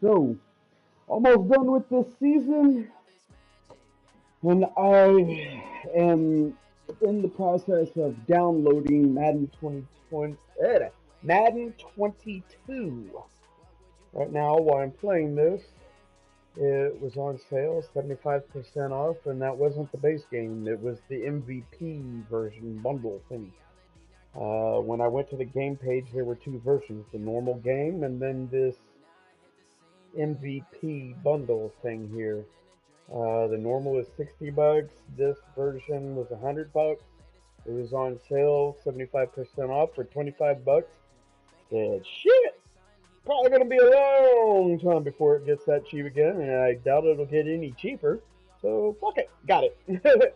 So, almost done with this season, and I am in the process of downloading Madden 22. Right now, while I'm playing this, it was on sale, 75% off, and that wasn't the base game. It was the MVP version bundle thing. When I went to the game page, there were two versions, the normal game and then this MVP bundle thing here. The normal is $60. This version was $100. It was on sale, 75% off for $25. Said, shit! Probably gonna be a long time before it gets that cheap again, and I doubt it'll get any cheaper. So, fuck it. Got it.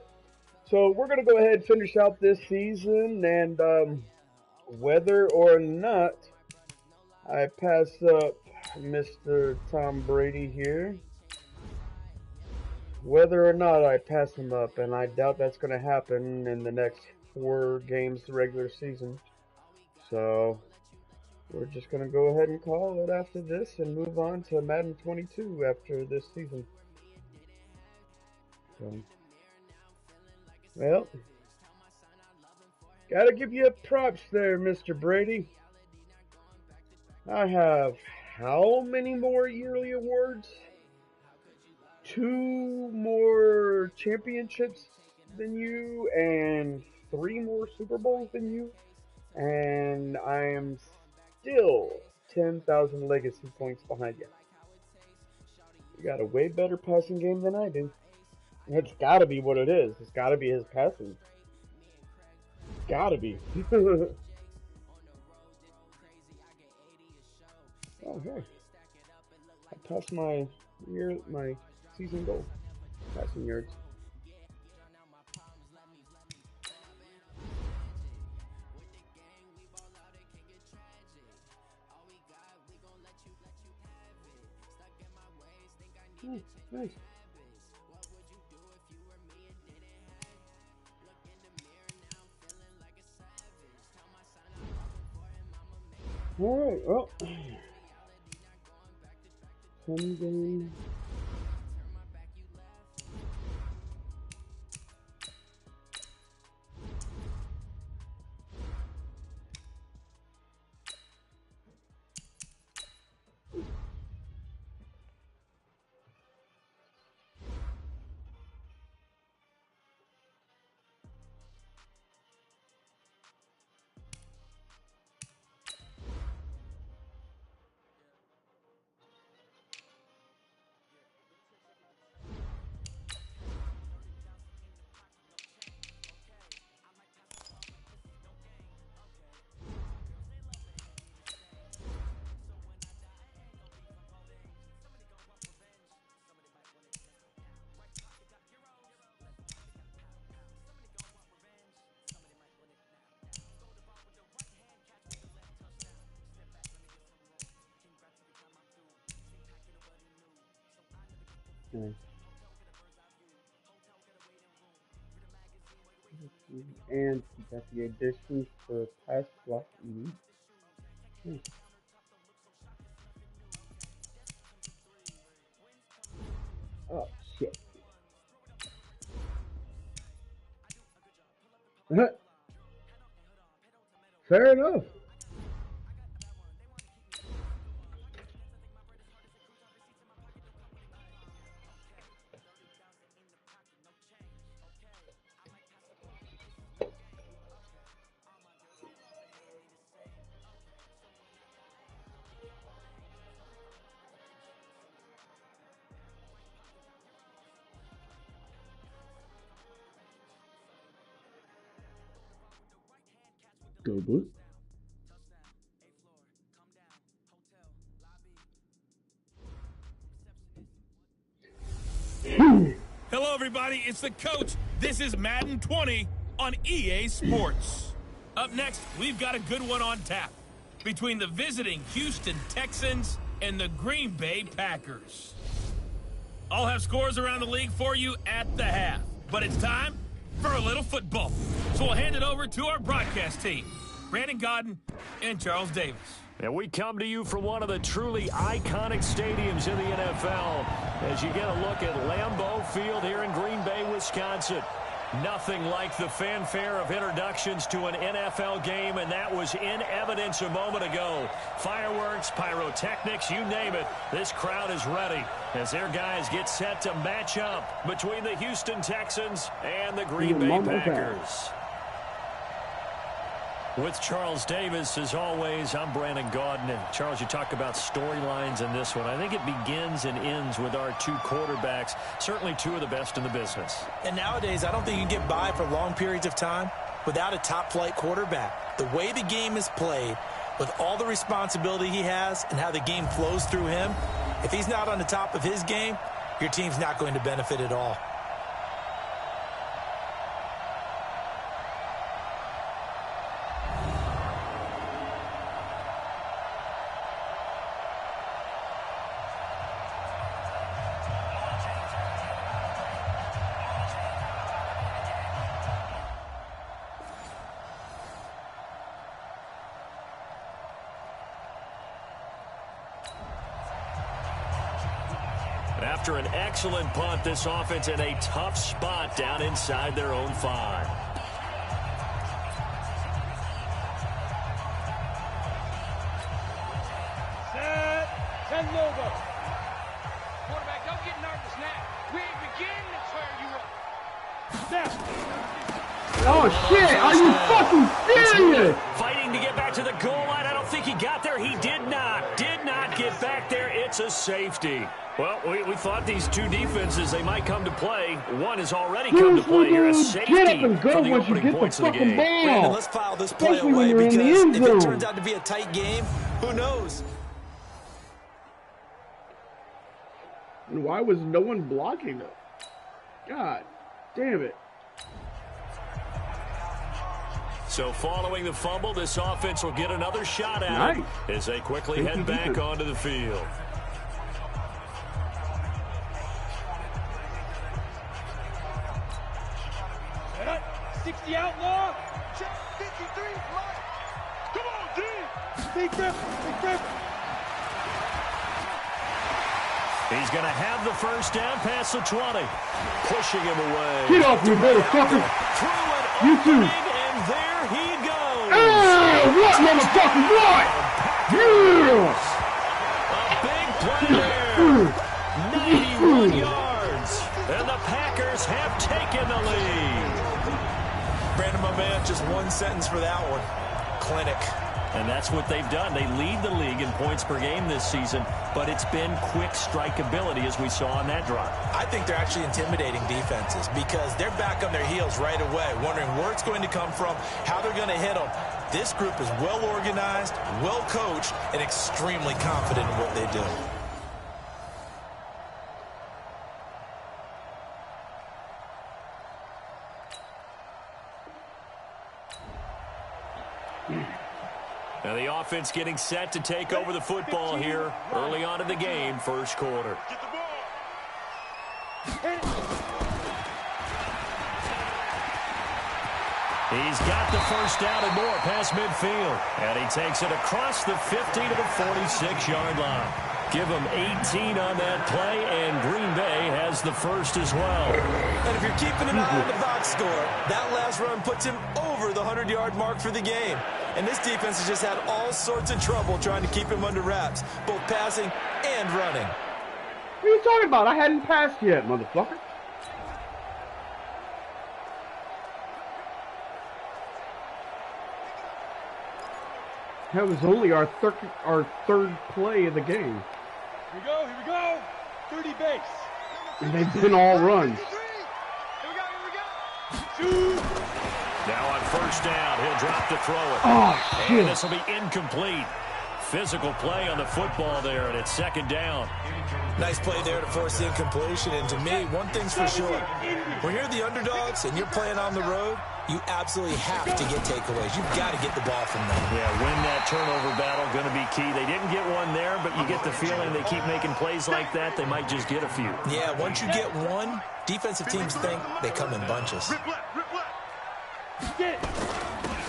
So, we're gonna go ahead and finish out this season, and, whether or not I pass up Mr. Tom Brady here, whether or not I pass him up, and I doubt that's going to happen in the next 4 games the regular season. So we're just going to go ahead and call it after this and move on to Madden 22 after this season. So, well, gotta give you props there, Mr. Brady. I have how many more yearly awards? 2 more championships than you, and 3 more Super Bowls than you, and I am still 10,000 legacy points behind you. You got a way better passing game than I do. It's gotta be what it is. It's gotta be his passing. Gotta be. Oh, hey. I passed my season goal. Passing yards. Nice. Alright, well. Game. And you got the additions for pass block eating. Oh shit. Fair enough. Go Blue. Hello, everybody. It's the coach. This is Madden 20 on EA Sports. Up next, we've got a good one on tap between the visiting Houston Texans and the Green Bay Packers. I'll have scores around the league for you at the half, but it's time for a little football. So we'll hand it over to our broadcast team, Brandon Godden and Charles Davis. And we come to you from one of the truly iconic stadiums in the NFL as you get a look at Lambeau Field here in Green Bay, Wisconsin. Nothing like the fanfare of introductions to an NFL game, and that was in evidence a moment ago. Fireworks, pyrotechnics, you name it. This crowd is ready as their guys get set to match up between the Houston Texans and the Green Bay Packers. With Charles Davis, as always, I'm Brandon Gaudin. And Charles, you talk about storylines in this one. I think it begins and ends with our two quarterbacks, certainly two of the best in the business. And nowadays, I don't think you can get by for long periods of time without a top-flight quarterback. The way the game is played, with all the responsibility he has and how the game flows through him, if he's not on the top of his game, your team's not going to benefit at all. After an excellent punt, this offense in a tough spot down inside their own 5. Set. 10 logo. Quarterback, don't get nervous now. We ain't beginning to tear you up. Snap. Oh shit, are you fucking serious? Fighting to get back to the goal line. I don't think he got there. He did not get back there. It's a safety. Well, we thought these two defenses, they might come to play. One has already come to play here. A safety for the opening points of the game. Brandon, let's file this play away because if it turns out to be a tight game, who knows? Why was no one blocking him? God damn it. So following the fumble, this offense will get another shot at it as they quickly head back onto the field. Set. 60 outlaw. Check 53. Right. Come on, D. Big rip. Big rip. He's going to have the first down past the 20. Pushing him away. Get off me, motherfucker. You too. And there he goes. Hey, what, motherfucker? What? Yeah. A big play there. 91 yards. And the Packers have taken the lead. Brandon, my man, just one sentence for that one. Clinic. And that's what they've done. They lead the league in points per game this season, but it's been quick strike ability as we saw on that drive. I think they're actually intimidating defenses because they're back on their heels right away, wondering where it's going to come from, how they're going to hit them. This group is well organized, well coached, and extremely confident in what they do. Now the offense getting set to take over the football here early on in the game, first quarter. He's got the first down and more past midfield. And he takes it across the 50 to the 46-yard line. Give him 18 on that play, and Green Bay has the first as well. And if you're keeping an eye on the box score, that last run puts him over the 100-yard mark for the game. And this defense has just had all sorts of trouble trying to keep him under wraps, both passing and running. What are you talking about? I hadn't passed yet, motherfucker. That was only our third play of the game. Here we go. Here we go. 30 base. And they've been all runs. Here we go. Shoot. Now on first down, he'll drop to throw it. Oh, shit. And this will be incomplete. Physical play on the football there, and it's second down. Nice play there to force the incompletion. And to me, one thing's for sure. When you're the underdogs and you're playing on the road, you absolutely have to get takeaways. You've got to get the ball from them. Yeah, win that turnover battle, going to be key. They didn't get one there, but you get the feeling they keep making plays like that, they might just get a few. Yeah, once you get one, defensive teams think they come in bunches. Get it.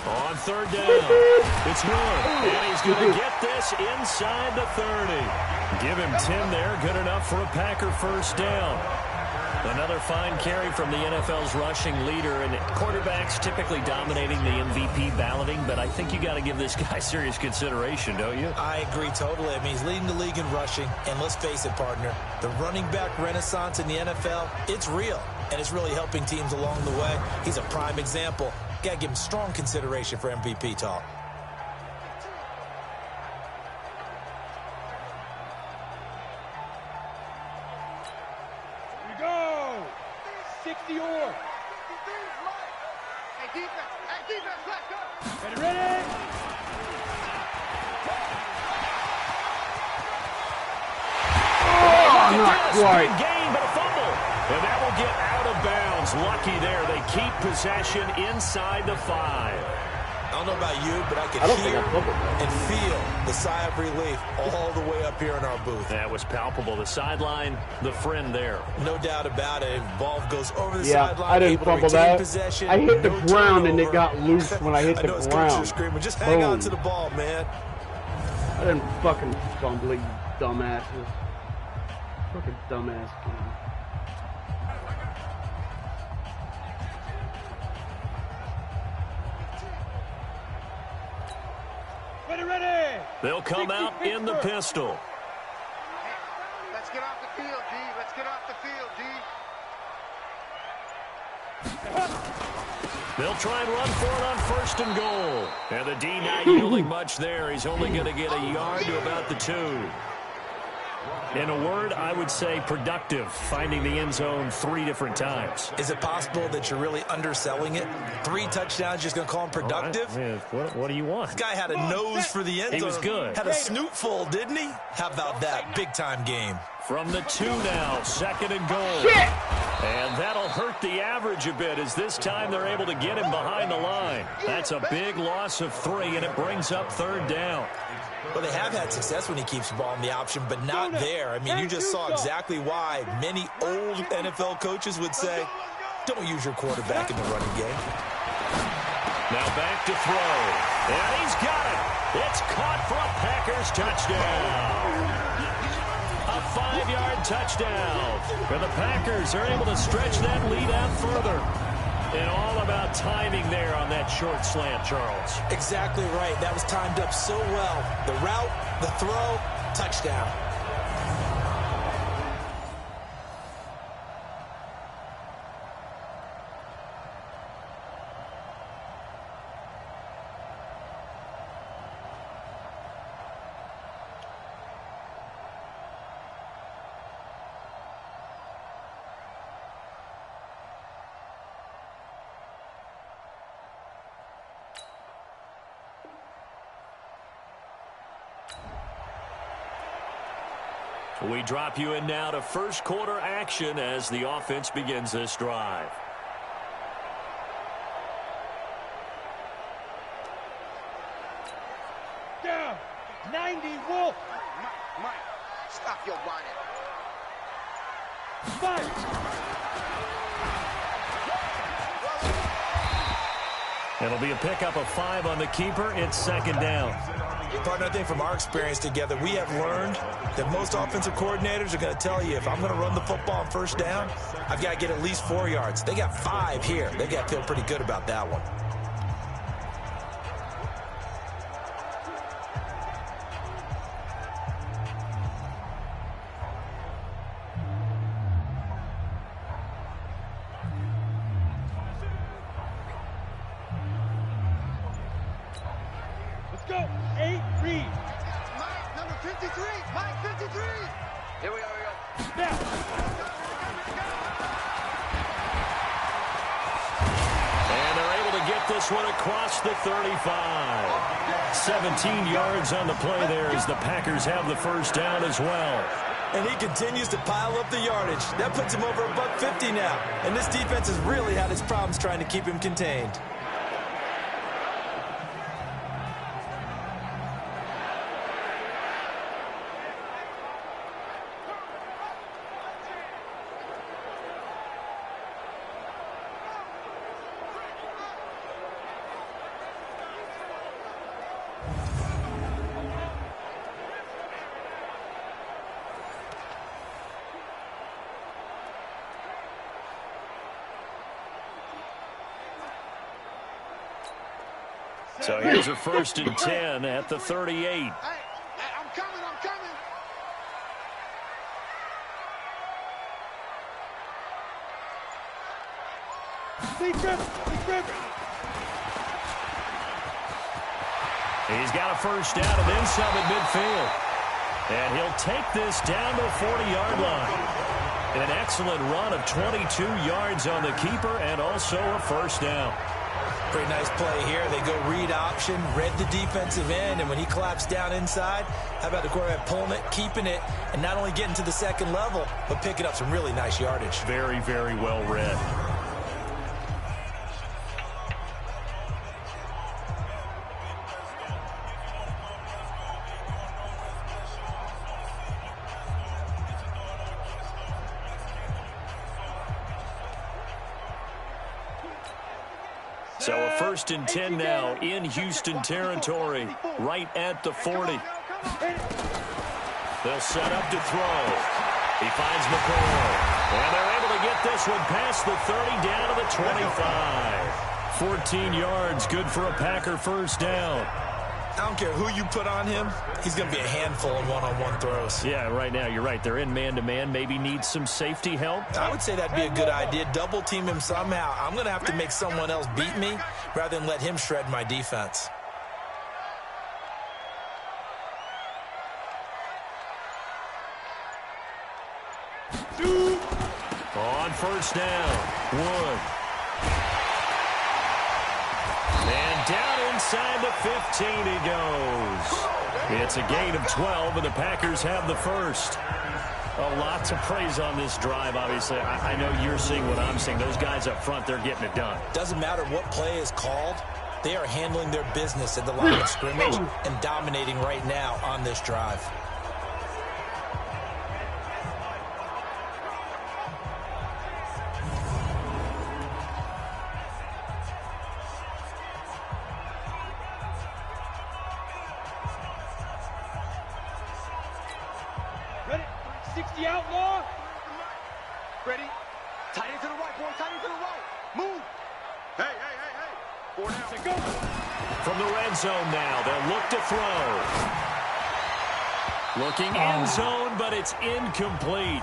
On third down, it's good, and he's going to get this inside the 30. Give him 10 there, good enough for a Packer first down. Another fine carry from the NFL's rushing leader, and quarterbacks typically dominating the MVP balloting, but I think you got to give this guy serious consideration, don't you? I agree totally. I mean, he's leading the league in rushing, and let's face it, partner, the running back renaissance in the NFL, it's real, and it's really helping teams along the way. He's a prime example. Got to give him strong consideration for MVP talk. Here we go. 60 or. Hey, defense, let's go. Ready? Oh, not quite. Big gain, but a fumble. And that will get out of bounds. Lucky there. They keep possession inside the 5. I don't know about you, but I can hear and feel the sigh of relief all the way up here in our booth. That was palpable. The sideline, the friend there. No doubt about it. Ball goes over the Yeah, sideline. I didn't able to fumble retain that. possession, I hit the no ground and it turnover. got loose when I hit I the know it's coaches are ground. screaming, just hang on Boom. to the ball, man. I didn't fucking fumble, you dumbasses. Fucking dumbass game. Ready. They'll come out in the pistol. Let's get off the field, D. Let's get off the field, D. They'll try and run for it on first and goal. And the D not yielding much there. He's only going to get a yard to about the 2. In a word, I would say productive, finding the end zone 3 different times. Is it possible that you're really underselling it? 3 touchdowns, just going to call him productive? What do you want? This guy had a nose for the end zone. He was good. Had a snoot full, didn't he? How about that? Big-time game. From the 2 now, second and goal. Shit! And that'll hurt the average a bit as this time they're able to get him behind the line. That's a big loss of 3, and it brings up third down. Well, they have had success when he keeps the ball in the option, but not there. I mean, you just saw exactly why many old NFL coaches would say, don't use your quarterback in the running game. Now back to throw. And he's got it. It's caught for a Packers touchdown. A 5-yard touchdown. And the Packers are able to stretch that lead out further. And all about timing there on that short slant, Charles. Exactly right. That was timed up so well. The route, the throw, touchdown. We drop you in now to first quarter action as the offense begins this drive. Down. 90 Wolf. Mike, stop your whining. Fight. It'll be a pickup of 5 on the keeper. It's second down. Partner, I think from our experience together, we have learned that most offensive coordinators are going to tell you, if I'm going to run the football on first down, I've got to get at least 4 yards. They got 5 here. They got to feel pretty good about that one. Let's go. 8 read. Mike, number 53. Mike, 53. Here we go. Now. And they're able to get this one across the 35. 17 yards on the play there as the Packers have the first down as well. And he continues to pile up the yardage. That puts him over $150 now. And this defense has really had its problems trying to keep him contained. So here's a 1st and 10 at the 38. Hey, I'm coming, I'm coming. He's got a 1st down and then some at midfield. And he'll take this down to the 40-yard line. An excellent run of 22 yards on the keeper and also a 1st down. Pretty nice play here. They go read option, read the defensive end, and when he collapsed down inside, how about the quarterback pulling it, keeping it, and not only getting to the 2nd level, but picking up some really nice yardage. Very, very well read. So a 1st and 10 now in Houston territory, right at the 40. They'll set up to throw. He finds McCoy. And they're able to get this one past the 30 down to the 25. 14 yards, good for a Packer 1st down. I don't care who you put on him, he's going to be a handful in one-on-one throws. Yeah, right now, you're right. They're in man-to-man, maybe need some safety help. I would say that'd be a good idea. Double team him somehow. I'm going to have to make someone else beat me rather than let him shred my defense. On 1st down, Wood. And down inside the 15 he goes. It's a gain of 12, and the Packers have the 1st. A lot to praise on this drive, obviously. I know you're seeing what I'm seeing. Those guys up front, they're getting it done. Doesn't matter what play is called. They are handling their business at the line of scrimmage and dominating right now on this drive. Ready? 60 outlaw. Ready? Tight end to the right, boy. Tight end to the right. Move. Hey, hey, hey, hey. 4 down. To go. From the red zone now, they'll look to throw. Looking end zone, but it's incomplete.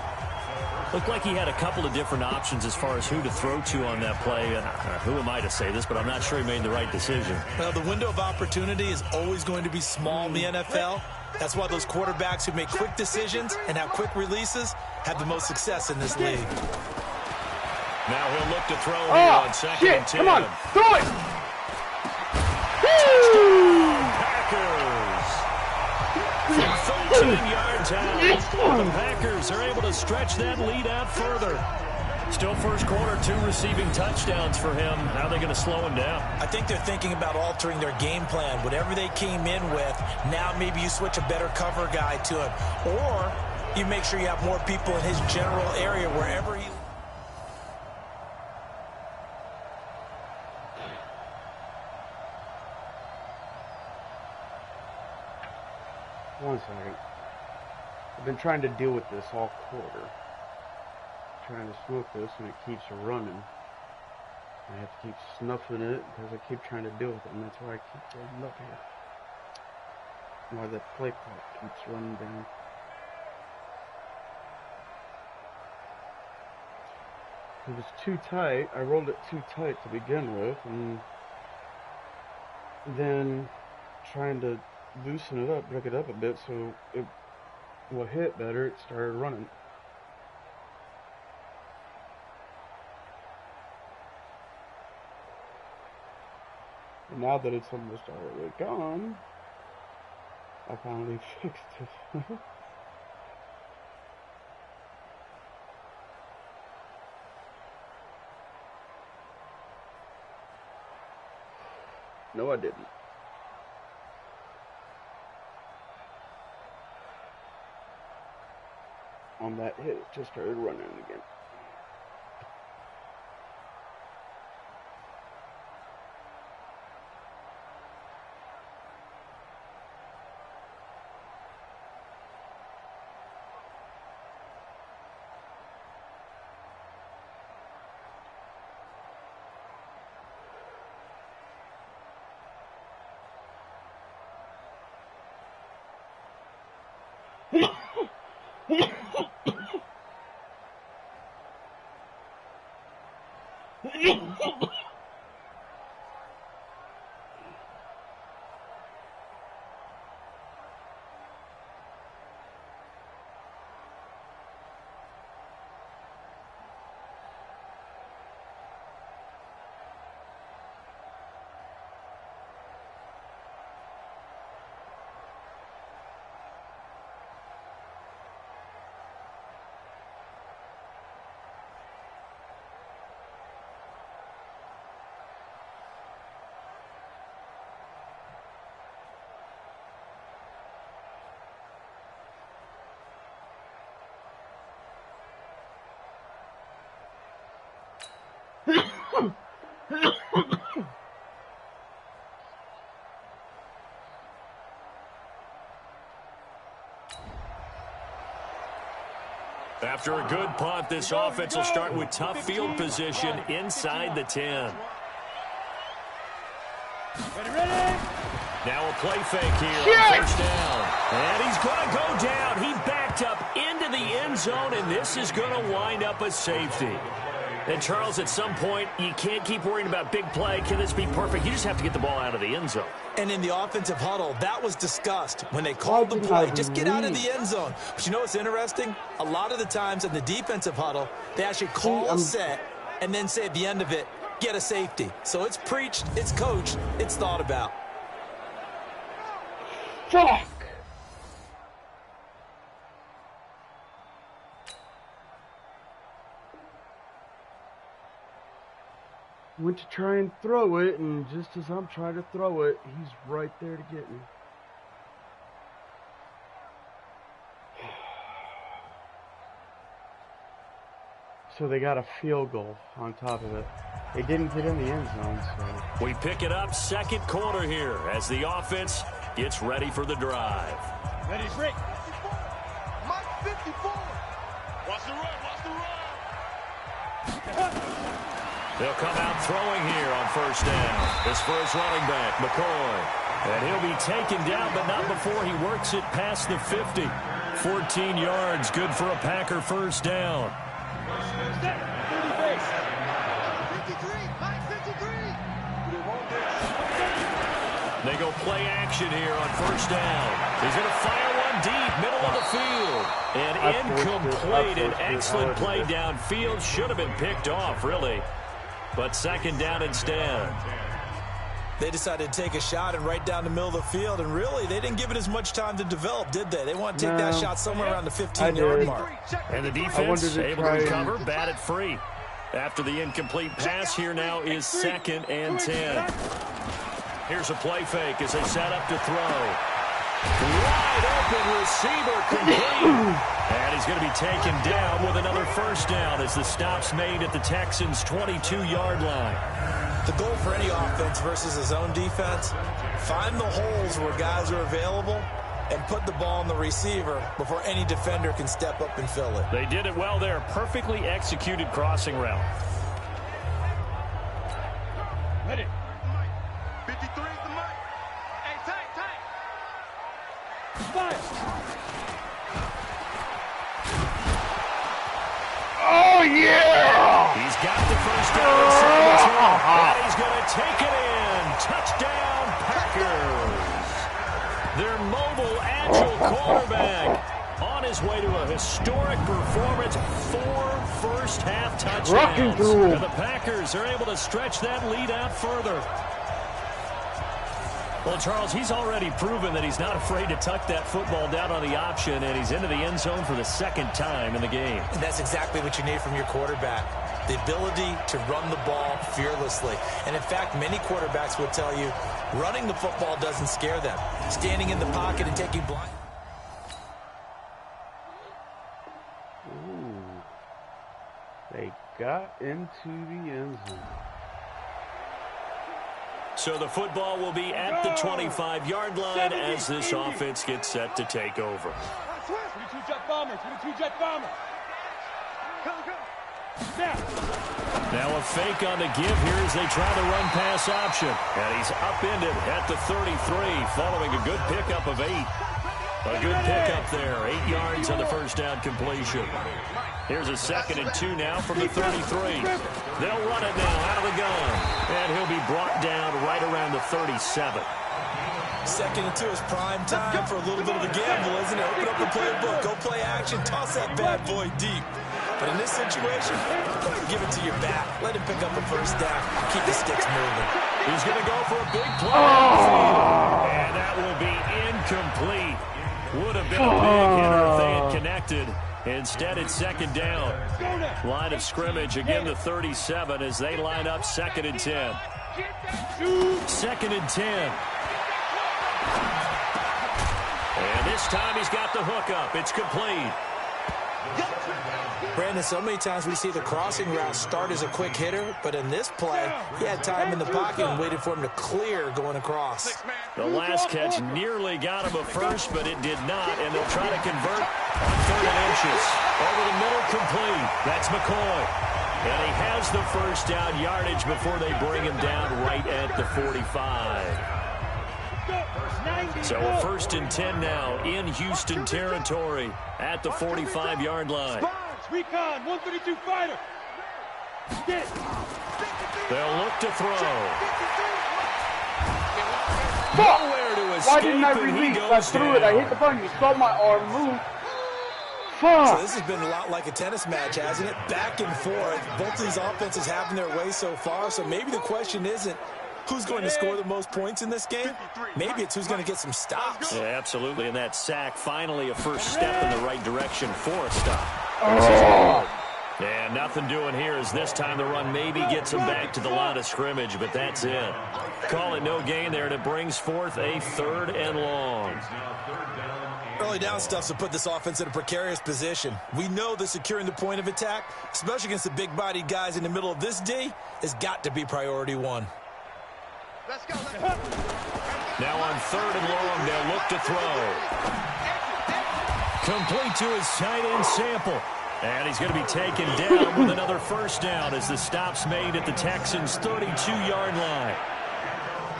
Looked like he had a couple of different options as far as who to throw to on that play. And who am I to say this, but I'm not sure he made the right decision. Well, the window of opportunity is always going to be small in the NFL. That's why those quarterbacks who make quick decisions and have quick releases have the most success in this league. Now he'll look to throw here on 2nd and 10. Come on, throw it! Packers. From 13 yards out, the Packers are able to stretch that lead out further. Still 1st quarter, 2 receiving touchdowns for him. How are they going to slow him down? I think they're thinking about altering their game plan. Whatever they came in with, now maybe you switch a better cover guy to him. Or you make sure you have more people in his general area wherever he... One second. I've been trying to deal with this all quarter. Trying to smoke this and it keeps running. I have to keep snuffing it because I keep trying to deal with it, and that's why I keep running up here. Why the play clock keeps running down. It was too tight. I rolled it too tight to begin with, and then trying to loosen it up, break it up a bit so it will hit better, it started running. And now that it's almost already gone, I finally fixed it. No, I didn't. On that hit, it just started running again. After a good punt, this offense will start with tough field position inside the 10. Ready? Now a play fake here on first down. And he's going to go down. He backed up into the end zone, and this is going to wind up a safety. And, Charles, at some point, you can't keep worrying about big play. Can this be perfect? You just have to get the ball out of the end zone. And in the offensive huddle, that was discussed when they called the play. Just get out of the end zone. But you know what's interesting? A lot of the times in the defensive huddle, they actually call a set and then say at the end of it, get a safety. So it's preached, it's coached, it's thought about. Fuck! Went to try and throw it, and just as I'm trying to throw it, he's right there to get me. So they got a field goal on top of it. They didn't get in the end zone, so... We pick it up second quarter here as the offense gets ready for the drive. Ready, break. Mike 54. Watch the run, watch the run. They'll come out throwing here on first down. This for his running back, McCoy. And he'll be taken down, but not before he works it past the 50. 14 yards, good for a Packer first down. 53, Mike 53. They go play action here on first down. He's going to fire one deep, middle of the field. And incomplete. An excellent play downfield. Should have been picked off, really. But second down instead. They decided to take a shot and right down the middle of the field, and really, they didn't give it as much time to develop, did they? They want to take that shot somewhere around the 15-yard mark. And the defense able to recover, bat it free. After the incomplete pass, here now is second and 10. Here's a play fake as they set up to throw. Wide open receiver complete. And he's going to be taken down with another first down as the stop's made at the Texans' 22-yard line. The goal for any offense versus his own defense, find the holes where guys are available and put the ball on the receiver before any defender can step up and fill it. They did it well there. Perfectly executed crossing route. ready. 53 is the mic. Hey, tight. Fire. Oh, yeah! He's got the first down and he's going to take it in. Touchdown, Packers. Their mobile, agile quarterback on his way to a historic performance. 4 first-half touchdowns. And the Packers are able to stretch that lead out further. Well, Charles, he's already proven that he's not afraid to tuck that football down on the option, and he's into the end zone for the second time in the game. And that's exactly what you need from your quarterback, the ability to run the ball fearlessly. And, in fact, many quarterbacks would tell you running the football doesn't scare them. Standing in the pocket and taking blind. Ooh. They got into the end zone. So the football will be at the 25-yard line as this offense gets set to take over. 22 jet bombers. Now a fake on the give here as they try the run-pass option. And he's upended at the 33 following a good pickup of 8. A good pickup there. 8 yards on the first down completion. Here's a 2nd and 2 now from the 33. They'll run it now out of the gun. And he'll be brought down right around the 37. 2nd and 2 is prime time for a little bit of a gamble, isn't it? Open up the playbook. Go play action. Toss that bad boy deep. But in this situation, give it to your back. Let him pick up a first down. Keep the sticks moving. He's going to go for a big play. And that will be incomplete. Would have been a big hitter if they had connected. Instead, it's 2nd down. Line of scrimmage, again the 37 as they line up 2nd and 10. 2nd and 10. And this time he's got the hook up. It's complete. Brandon, so many times we see the crossing route start as a quick hitter, but in this play, he had time in the pocket and waited for him to clear going across. The last catch nearly got him a first, but it did not, and they'll try to convert on 3rd and inches. Over the middle, complete. That's McCoy. And he has the first down yardage before they bring him down right at the 45. So a 1st and 10 now in Houston territory at the 45-yard line. Recon, 132 fighter. They'll look to throw. Fuck! To Why didn't I release? I threw it. I hit the button. You saw my arm move. Fuck! So this has been a lot like a tennis match, hasn't it? Back and forth. Both of these offenses having their way so far. So maybe the question isn't who's going to score the most points in this game. Maybe it's who's going to get some stops. Yeah, absolutely. And that sack, finally a first step in the right direction for a stop. And nothing doing here as this time the run maybe gets him back to the line of scrimmage, but that's it. Call it no gain there, and it brings forth a 3rd and long. Early down stuff to put this offense in a precarious position. We know that securing the point of attack, especially against the big-bodied guys in the middle of this D, has got to be priority 1. Let's go. Now on 3rd and long, they'll look to throw. Complete to his tight end Sample. And he's going to be taken down with another first down as the stop's made at the Texans' 32-yard line.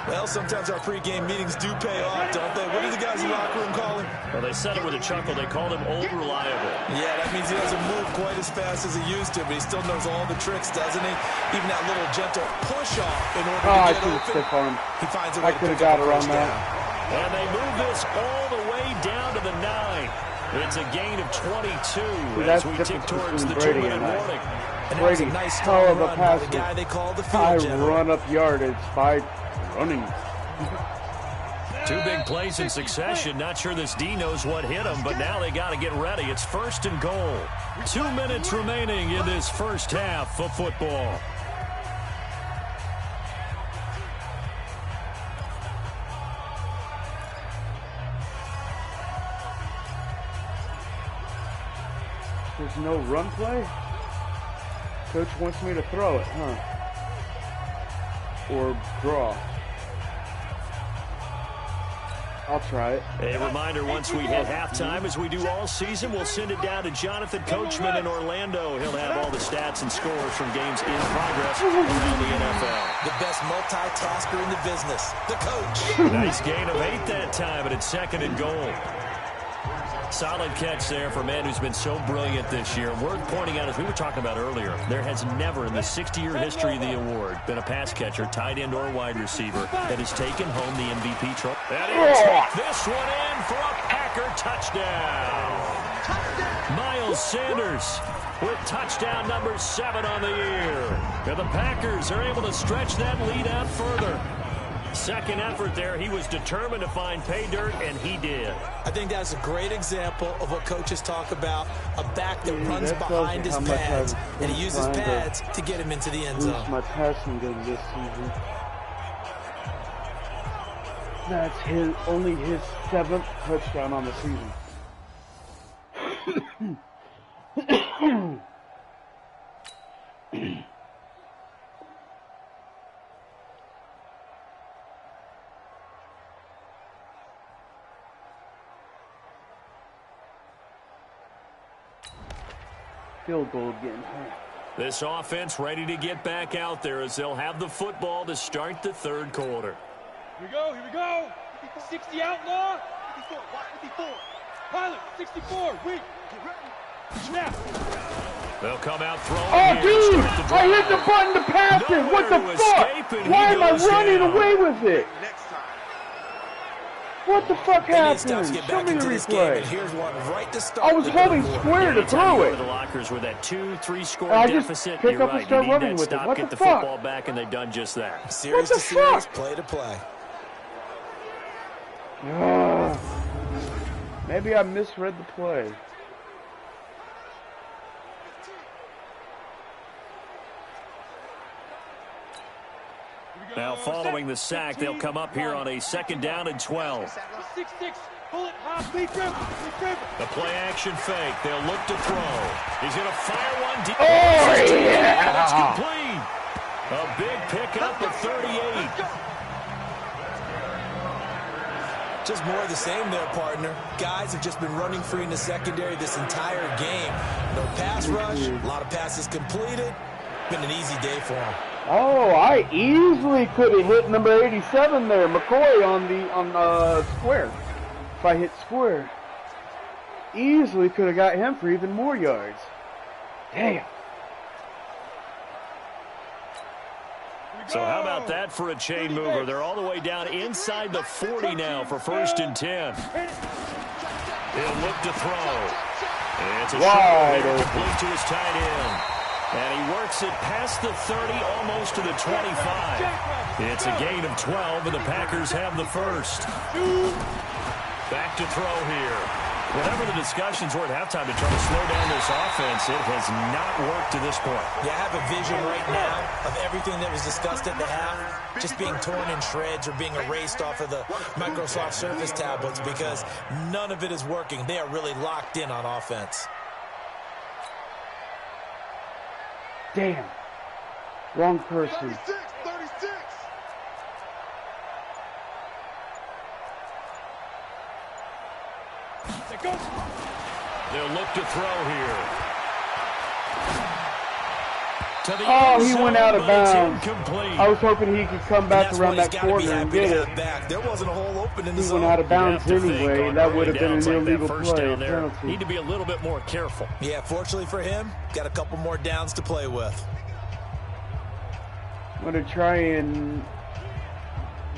Well, sometimes our pregame meetings do pay off, don't they? What do the guys in the locker room call him? Well, they said it with a chuckle. They called him Old Reliable. Yeah, that means he doesn't move quite as fast as he used to, but he still knows all the tricks, doesn't he? Even that little gentle push-off in order to get open. He finds a way to pick up a first down. And they move this all the way down to the 9. It's a gain of 22 as we tick towards the 2-minute warning. And that was a nice strong run by the guy they call the field general. I run up yardage by running. 2 big plays in succession. Not sure this D knows what hit him, but now they got to get ready. It's 1st and goal. 2 minutes remaining in this first half of football. There's no run play? Coach wants me to throw it, huh? Or draw. I'll try it. A reminder, once we hit halftime, as we do all season, we'll send it down to Jonathan Coachman in Orlando. He'll have all the stats and scores from games in progress around the NFL. The best multitasker in the business, the coach. Nice gain of 8 that time, and it's 2nd and goal. Solid catch there for a man who's been so brilliant this year. Worth pointing out, as we were talking about earlier, there has never in the 60-year history of the award been a pass catcher, tight end, or wide receiver that has taken home the MVP trophy. And he'll take this one in for a Packer touchdown. Miles Sanders with touchdown number 7 on the year. And the Packers are able to stretch that lead out further. Second effort there, he was determined to find pay dirt, and he did. I think that's a great example of what coaches talk about, a back that runs behind his pads, and he uses pads to get him into the end zone. My passing game this season. That's only his 7th touchdown on the season. Field goal again. This offense ready to get back out there as they'll have the football to start the 3rd quarter. Here we go, here we go. 60 outlaw. Pilot, 64, weak. Snap. They'll come out throwing. Oh, here dude! to start the I hit drive. the button to pass it! What the Nowhere to fuck? escape, and Why he am I goes running down. away with it? Next time. What the fuck They need to happened? get Show back me the into this game, and replay. here's one right to start. I was the holding third quarter. square to Anytime throw you go it. to the lockers with that 2-3 score I just deficit, pick you're up and right. start You need running that with it. stop, What get the the fuck? football back, and they've done just that. Series What to the series, fuck? play to play. Ugh. Maybe I misread the play. Now, following the sack, they'll come up here on a 2nd down and 12. 6-6, bullet, hop, lead grip. The play action fake. They'll look to throw. He's going to fire one deep. Oh, yeah! It's complete. A big pickup of 38. Just more of the same there, partner. Guys have just been running free in the secondary this entire game. No pass rush, a lot of passes completed. Been an easy day for them. Oh, I easily could have hit number 87 there, McCoy, on square. If I hit square, easily could have got him for even more yards. Damn. So how about that for a chain mover? They're all the way down inside the 40 now for 1st and 10. He'll look to throw. It's a Wide short open. complete to his tight end. And he works it past the 30, almost to the 25. It's a gain of 12, and the Packers have the first. Back to throw here. Whatever the discussions were at halftime to try to slow down this offense, it has not worked to this point. Yeah, I have a vision right now of everything that was discussed at the half just being torn in shreds or being erased off of the Microsoft Surface tablets because none of it is working. They are really locked in on offense. Damn. Wrong person. 36, 36. They'll look to throw here. To the Oh, end he zone, went out of but it's bounds. incomplete. I was hoping he could come back That's around what that he's gotta be corner and happy get to it. have back. There wasn't a hole open in the He zone. went out of You have bounds to think anyway. on That early would have been an downs like that illegal first play. down there, Penalty. need to be a little bit more careful. Yeah, fortunately for him, got a couple more downs to play with. I'm going to try and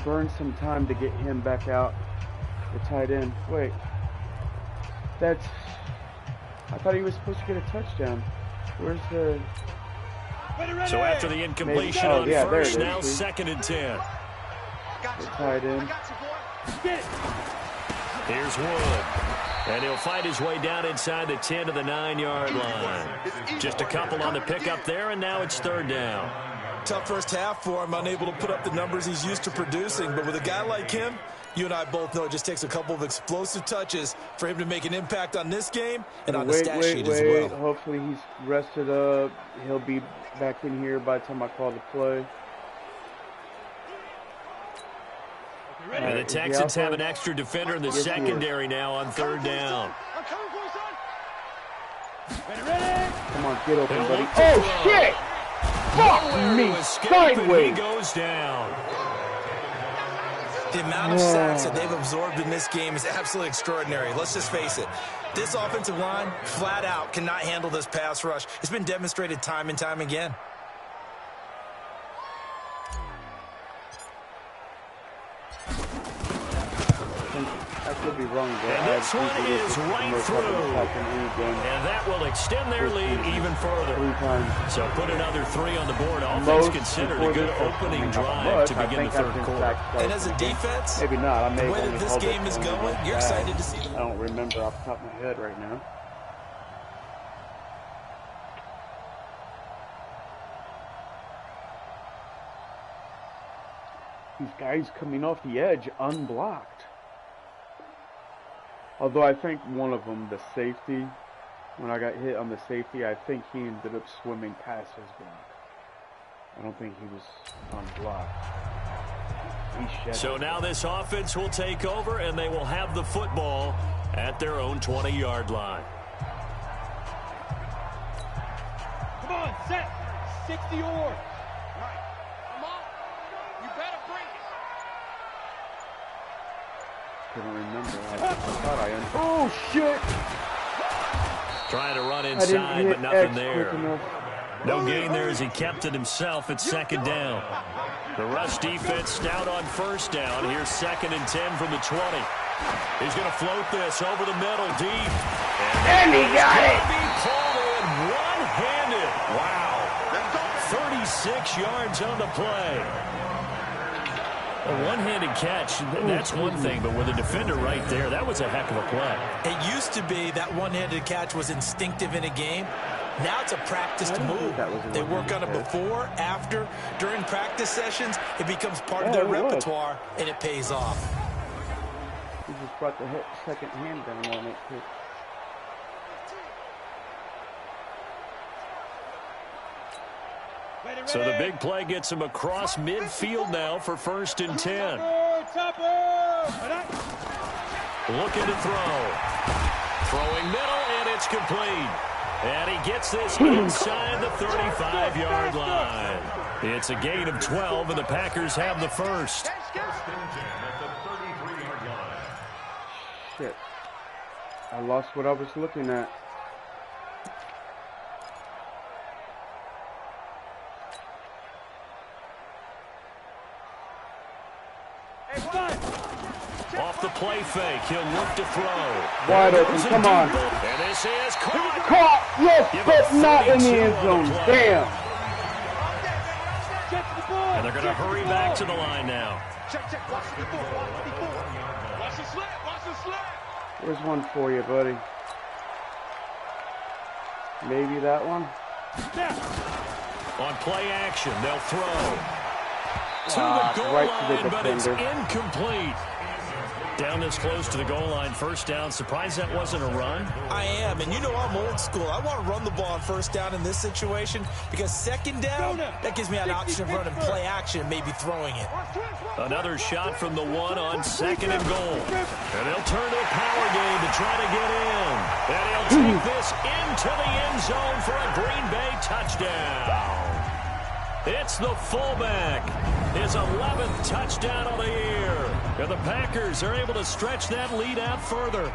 burn some time to get him back out, the tight end. Wait. I thought he was supposed to get a touchdown. Where's the... So after the incompletion Oh, on yeah, there it first, is, now see? 2nd and 10. the tight end? Here's Wood. And he'll fight his way down inside the 10 to the 9-yard line. Just a couple on the pickup there, and now it's 3rd down. Tough first half for him, unable to put up the numbers he's used to producing. But with a guy like him, you and I both know it just takes a couple of explosive touches for him to make an impact on this game and on the stat sheet as well. Hopefully he's rested up. He'll be back in here by the time I call the play. And the Texans have an extra defender in the Yes, he is. secondary now on 3rd down. Come on, get open, He'll buddy. look to Oh, throw. shit! Fuck Nowhere me to escape, and he sideways. goes down. The amount of sacks that they've absorbed in this game is absolutely extraordinary. Let's just face it. This offensive line, flat out, cannot handle this pass rush. It's been demonstrated time and time again. I could be wrong, but And this one is right through. And that will extend their lead even further. 3 times. So put another 3 on the board. All Most things considered, before a good this, opening I mean, drive to I begin the think I've 3rd been quarter. sacked twice And as a in the game. defense, Maybe not. I may the way only that this hold it game is only going, one you're guy. excited to see I don't remember off the top of my head right now. These guys coming off the edge unblocked. Although I think one of them, the safety, when I got hit on the safety, I think he ended up swimming past his block. I don't think he was unblocked. He shed So it. now this offense will take over, and they will have the football at their own 20-yard line. Come on, set. 60 or. Come on. You better bring couldn't remember. I thought I oh shit! Trying to run inside, but nothing there. Enough. No gain there as he kept it himself at second down. The rush defense stout on first down. Here's 2nd and 10 from the 20. He's going to float this over the middle deep. And he got it! Be pulled in one-handed. Wow. 36 yards on the play. A one-handed catch, that's one thing, but with a defender right there, that was a heck of a play. It used to be that one-handed catch was instinctive in a game. Now it's a practiced move. They work on it before, after, during practice sessions. It becomes part of their repertoire, and it pays off. He just brought the second hand down on it, too. So the big play gets him across midfield now for 1st and 10. Looking to throw. Throwing middle, and it's complete. And he gets this inside the 35-yard line. It's a gain of 12, and the Packers have the first. Shit. I lost what I was looking at. Off the play fake, he'll look to throw. Wide open, come on. And this is caught. Caught, yes, but not in the end zone. Damn. And they're going to hurry back to the line now. Check. Watch the slip. There's one for you, buddy. Maybe that one? On play action, they'll throw. To the goal right line, to the but it's defender. incomplete. Down this close to the goal line, 1st down. Surprised that wasn't a run? I am, and you know I'm old school. I want to run the ball on 1st down in this situation because 2nd down, that gives me an option of running play action and maybe throwing it. Another shot from the 1 on 2nd and goal. And they'll turn to a power game to try to get in. And he'll take this into the end zone for a Green Bay touchdown. It's the fullback. His 11th touchdown of the year. And the Packers are able to stretch that lead out further.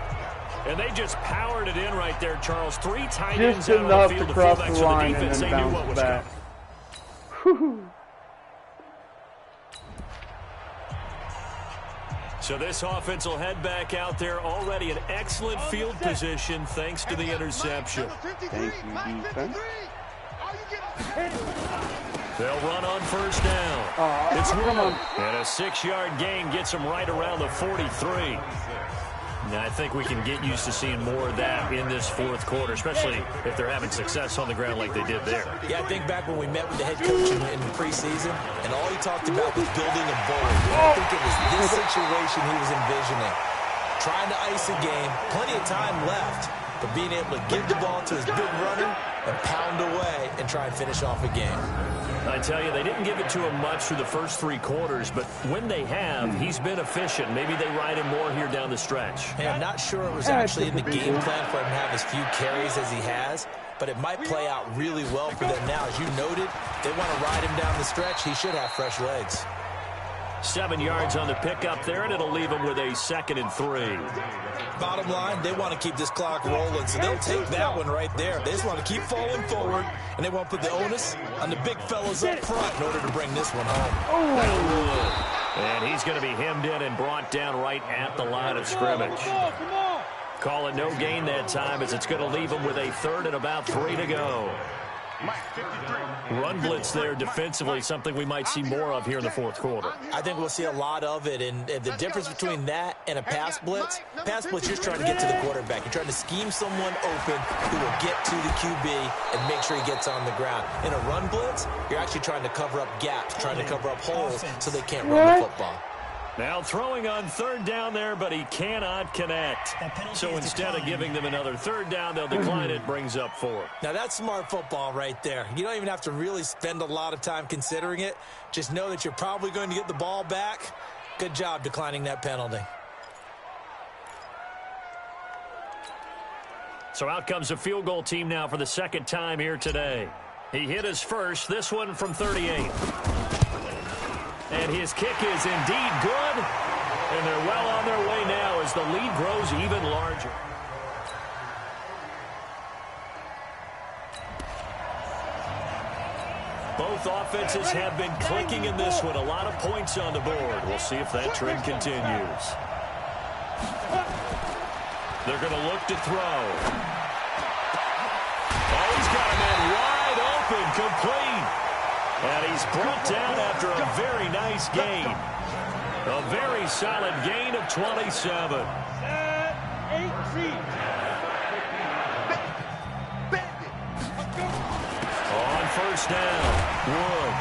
And they just powered it in right there, Charles. 3 tight ends Just out enough on the field. to The cross fullbacks the line of the defense, and they then knew what bounce was back. coming. So this offense will head back out there, already in excellent field position thanks to the interception. Thank you, defense. They'll run on 1st down. It's come on. And a 6-yard gain gets them right around the 43. Now, I think we can get used to seeing more of that in this 4th quarter, especially if they're having success on the ground like they did there. Yeah, I think back when we met with the head coach in the preseason, and all he talked about was building a bowl. I think it was this situation he was envisioning. Trying to ice a game, plenty of time left, but being able to give the ball to his big runner and pound away and try and finish off a game. I tell you, they didn't give it to him much through the first 3 quarters, but when they have, he's been efficient. Maybe they ride him more here down the stretch. Hey, I'm not sure it was actually in the game plan for him to have as few carries as he has, but it might play out really well for them now. As you noted, they want to ride him down the stretch. He should have fresh legs. 7 yards on the pickup there, and it'll leave him with a 2nd and 3. Bottom line, they want to keep this clock rolling, so they'll take that one right there. They just want to keep falling forward, and they want to put the onus on the big fellas up front in order to bring this one home. And he's going to be hemmed in and brought down right at the line of scrimmage. Call it no gain that time, as it's going to leave him with a 3rd and about 3 to go. Run blitz there defensively, something we might see more of here in the 4th quarter. I think we'll see a lot of it, and the difference between that and a pass blitz, you're just trying to get to the quarterback. You're trying to scheme someone open who will get to the QB and make sure he gets on the ground. In a run blitz, you're actually trying to cover up gaps, trying to cover up holes so they can't run the football. Now throwing on 3rd down there, but he cannot connect. So instead of giving them another 3rd down, they'll decline it, brings up 4. Now that's smart football right there. You don't even have to really spend a lot of time considering it. Just know that you're probably going to get the ball back. Good job declining that penalty. So out comes the field goal team now for the 2nd time here today. He hit his first, this one from 38. And his kick is indeed good. And they're well on their way now as the lead grows even larger. Both offenses have been clicking in this one. A lot of points on the board. We'll see if that trend continues. They're going to look to throw. Oh, he's got a man wide open, complete. And he's brought down after a very nice gain. A very solid gain of 27. 18. On first down, Wood.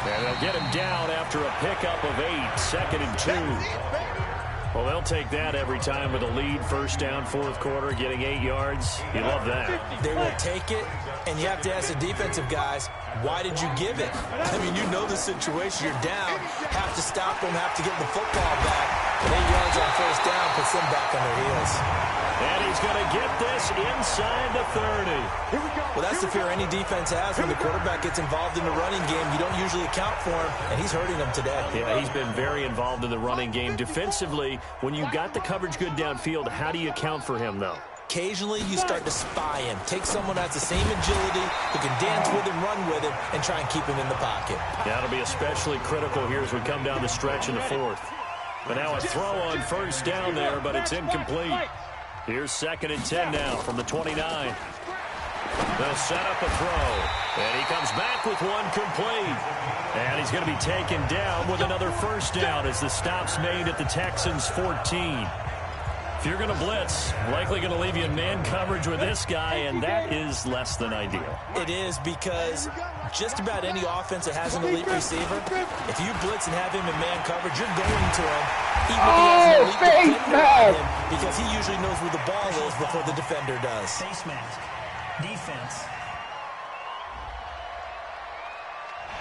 And they'll get him down after a pickup of 8, 2nd and 2. Well, they'll take that every time with a lead. First down, fourth quarter, getting 8 yards. You love that. They will take it, and you have to ask the defensive guys, why did you give it? I mean, you know the situation. You're down. Have to stop them, have to get the football back. And 8 yards on first down puts them back on their heels. And he's going to get this inside the 30. Well, that's the fear any defense has when the quarterback gets involved in the running game. You don't usually account for him, and he's hurting them today. Yeah, he's been very involved in the running game. Defensively, when you got the coverage good downfield, how do you account for him, though? Occasionally, you start to spy him. Take someone that has the same agility, who can dance with him, run with him, and try and keep him in the pocket. That'll be especially critical here as we come down the stretch in the fourth. But now a throw on first down there, but it's incomplete. Here's 2nd and 10 now from the 29. They'll set up a throw, and he comes back with one complete. And he's going to be taken down with another first down as the stop's made at the Texans' 14. If you're going to blitz, likely going to leave you in man coverage with this guy, and that is less than ideal. It is, because just about any offense that has an elite receiver, if you blitz and have him in man coverage, you're going to him, even if he has an elite defender on him, because he usually knows where the ball is before the defender does. Face mask. Defense.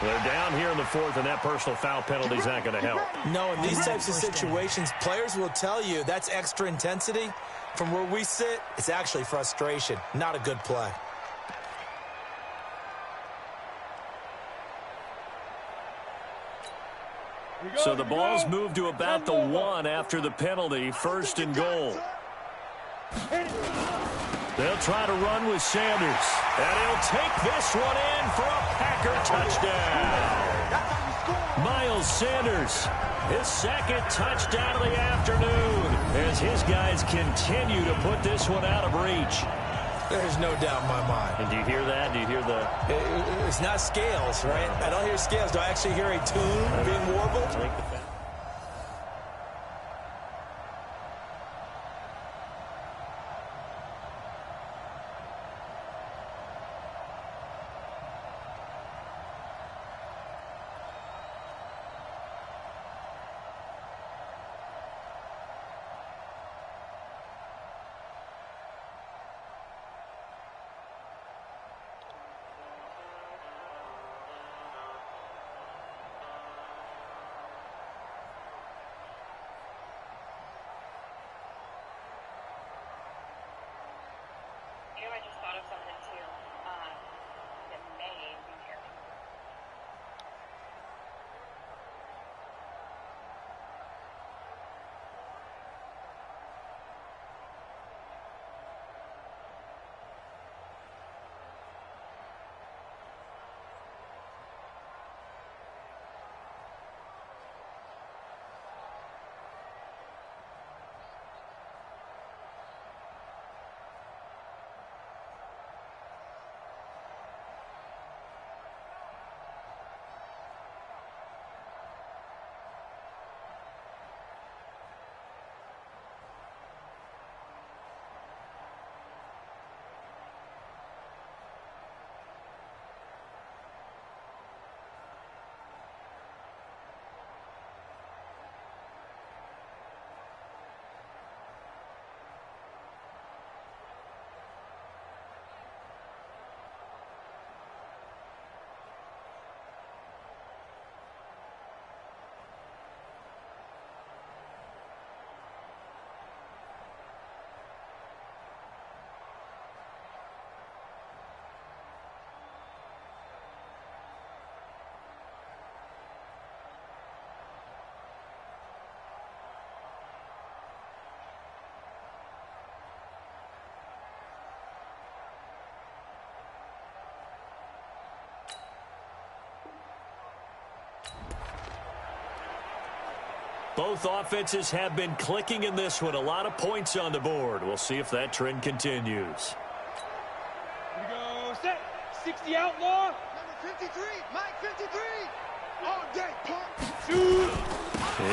They're down here in the fourth, and that personal foul penalty is not going to help. No, in these types of situations, players will tell you that's extra intensity. From where we sit, it's actually frustration, not a good play. So the ball's moved to about the 1 after the penalty, 1st and goal. They'll try to run with Sanders, and he'll take this one in for a Packer touchdown. Miles Sanders, his 2nd touchdown of the afternoon, as his guys continue to put this one out of reach. There's no doubt in my mind. And do you hear that? Do you hear the... It's not scales, right? I don't hear scales. Do I actually hear a tune being warbled? Both offenses have been clicking in this one. A lot of points on the board. We'll see if that trend continues. Here we go. Set. 60 outlaw. Number 53. Mike 53. All day, punk. Shoot.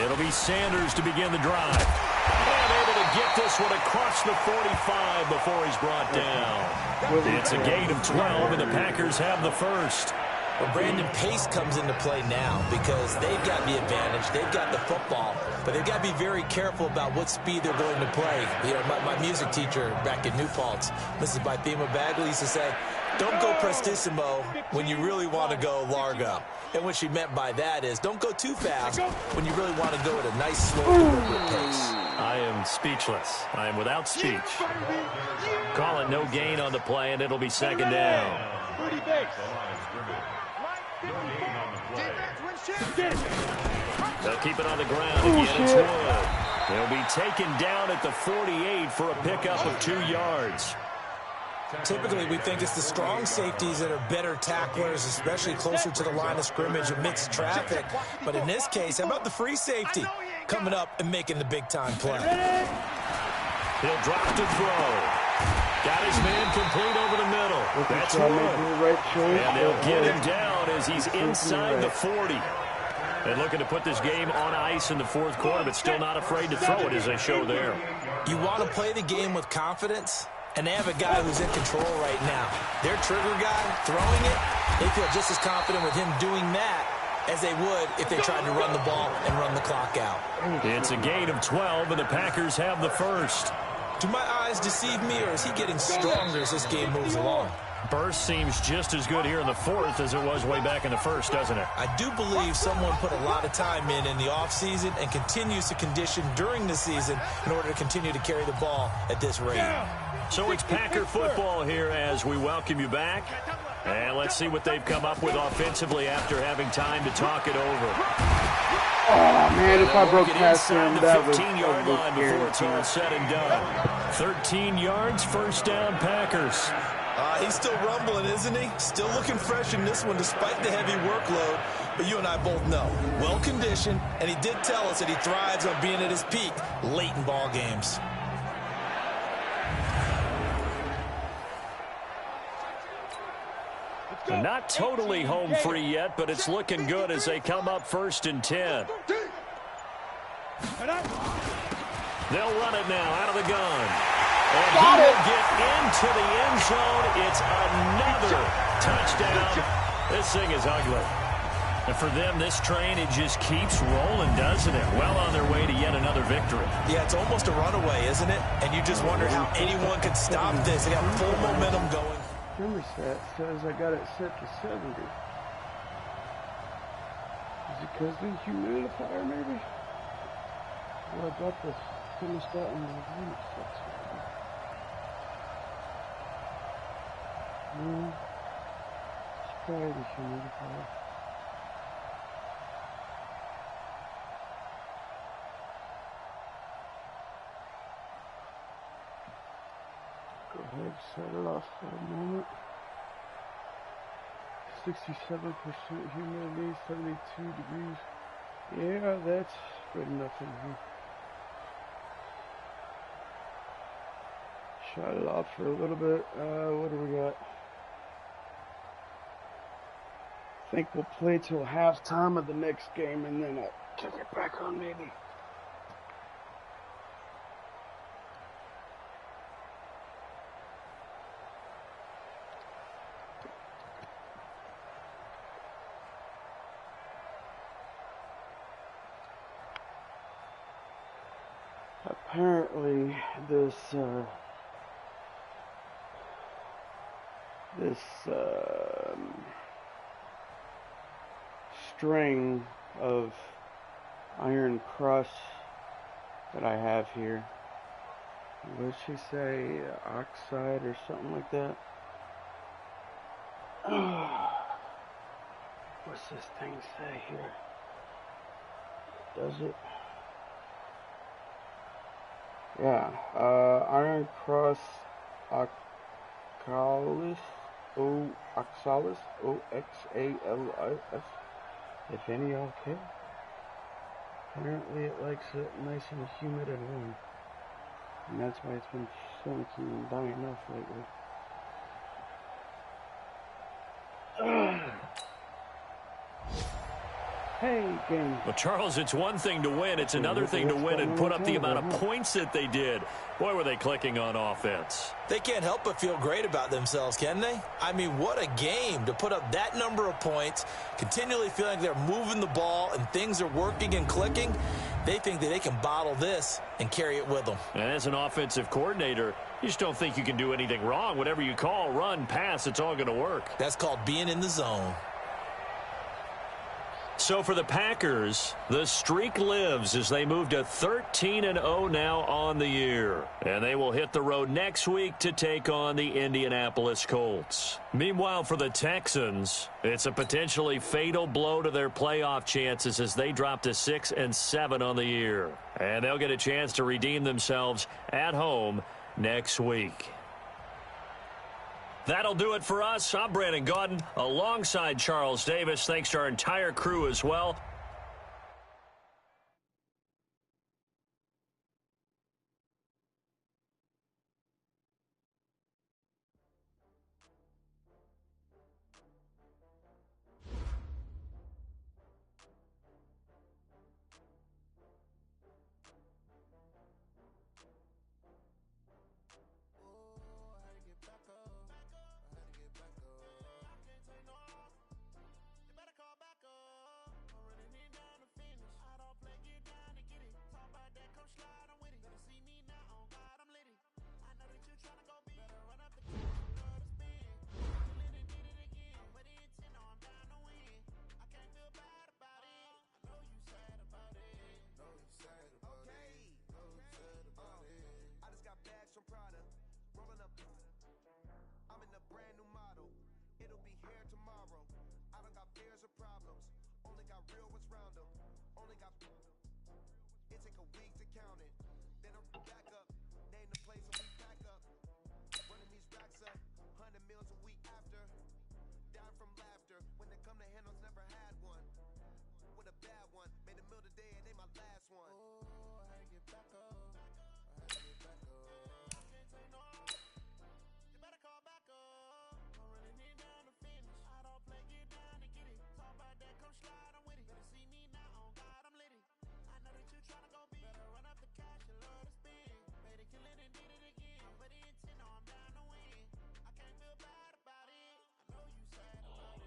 It'll be Sanders to begin the drive. And able to get this one across the 45 before he's brought down. It's a gain of 12, and the Packers have the first. Well, Brandon, pace comes into play now because they've got the advantage. They've got the football, but they've got to be very careful about what speed they're going to play. You know, my music teacher back in New Paltz, Mrs. Bythema Bagley, used to say, don't go prestissimo when you really want to go largo. And what she meant by that is don't go too fast when you really want to go at a nice, slow, deliberate pace. I am speechless. I am without speech. Call it no gain on the play, and it'll be second down. Pretty base. They'll keep it on the ground again. It's Wood. They'll be taken down at the 48 for a pickup of 2 yards. Typically, we think it's the strong safeties that are better tacklers, especially closer to the line of scrimmage amidst traffic. But in this case, how about the free safety coming up and making the big-time play? He'll drop to throw. Got his man complete over the middle. That's Wood. And they'll get him down as he's inside the 40. And looking to put this game on ice in the fourth quarter, but still not afraid to throw it as they show there. You want to play the game with confidence, and they have a guy who's in control right now. Their trigger guy throwing it, they feel just as confident with him doing that as they would if they tried to run the ball and run the clock out. It's a gain of 12, and the Packers have the first. Do my eyes deceive me, or is he getting stronger as this game moves along? Burst seems just as good here in the fourth as it was way back in the first, doesn't it? I do believe someone put a lot of time in the offseason and continues to condition during the season in order to continue to carry the ball at this rate. So it's Packer football here as we welcome you back. And let's see what they've come up with offensively after having time to talk it over. Oh, man, if I broke past him, that was 15-yard line before it's all said and done. 13 yards, first down, Packers. He's still rumbling, isn't he? Still looking fresh in this one despite the heavy workload. But you and I both know, well-conditioned, and he did tell us that he thrives on being at his peak late in ball games. Not totally home free yet, but it's looking good as they come up 1st and 10. They'll run it now out of the gun. And he will get into the end zone. It's another touchdown. This thing is ugly. And for them, this train, it just keeps rolling, doesn't it? Well on their way to yet another victory. Yeah, it's almost a runaway, isn't it? And you just wonder how anyone could stop this. They got full momentum going. Thermostat says I got it set to 70. Is it because of the humidifier, maybe? Well, I got the thermostat in the unit set. It's probably the humidifier. Go ahead, set it off for a moment. 67% humidity, 72 degrees. Yeah, that's good enough in here. Shut it off for a little bit. What do we got? I think we'll play till halftime of the next game and then I'll kick it back on maybe. Apparently this string of iron crust that I have here, what did she say, oxide or something like that? What's this thing say here? Does it? Yeah, iron cross oxalis, oxalis, O-X-A-L-I-S, if any y'all care. Apparently it likes it nice and humid and warm. And that's why it's been stinky and dying off lately. Hey, game. Well, Charles, it's one thing to win. It's another thing to win and put up the amount of points that they did. Boy, were they clicking on offense. They can't help but feel great about themselves, can they? I mean, what a game to put up that number of points, continually feeling like they're moving the ball and things are working and clicking. They think that they can bottle this and carry it with them. And as an offensive coordinator, you just don't think you can do anything wrong. Whatever you call, run, pass, it's all going to work. That's called being in the zone. So for the Packers, the streak lives as they move to 13-0 now on the year. And they will hit the road next week to take on the Indianapolis Colts. Meanwhile, for the Texans, it's a potentially fatal blow to their playoff chances as they drop to 6-7 on the year. And they'll get a chance to redeem themselves at home next week. That'll do it for us. I'm Brandon Gaudin alongside Charles Davis. Thanks to our entire crew as well.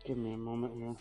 Give me a moment here.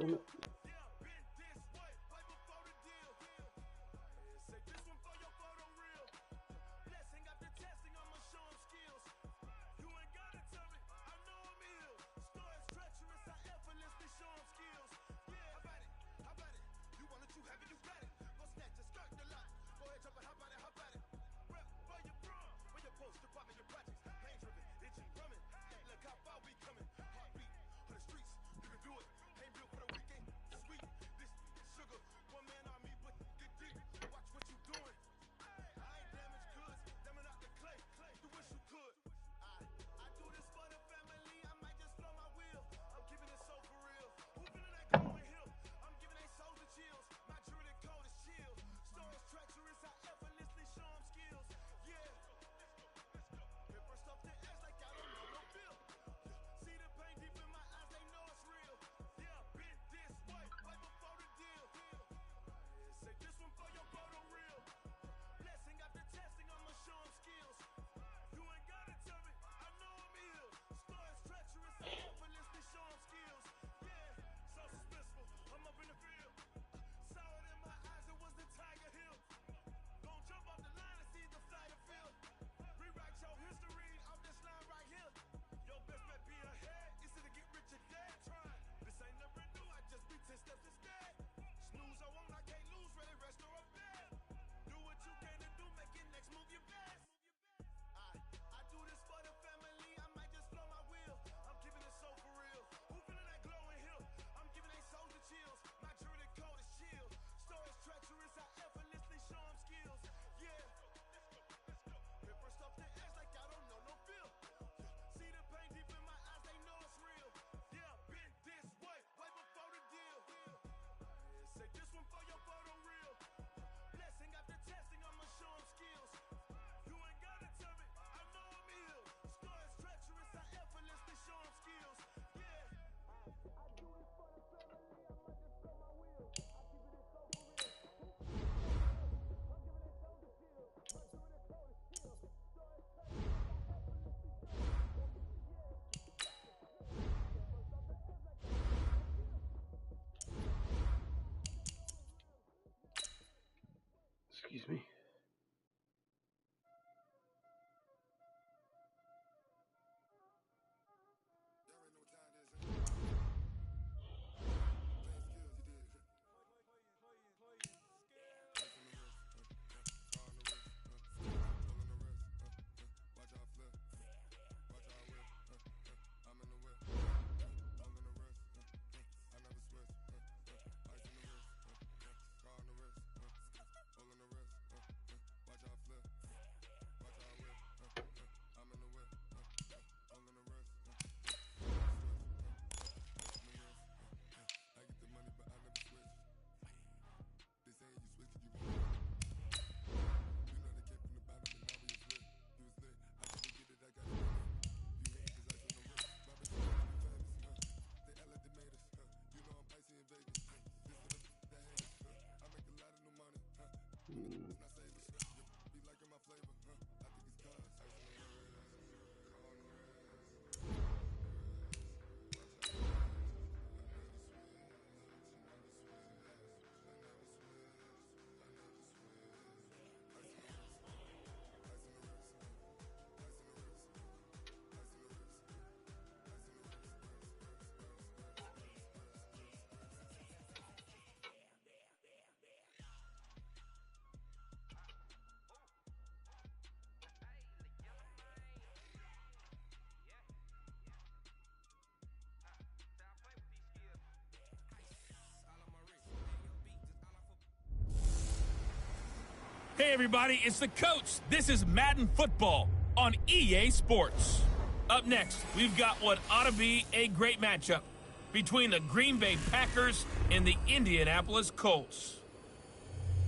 Damn it. Excuse me. Hey everybody, it's the coach. This is Madden Football on EA Sports. Up next, we've got what ought to be a great matchup between the Green Bay Packers and the Indianapolis Colts.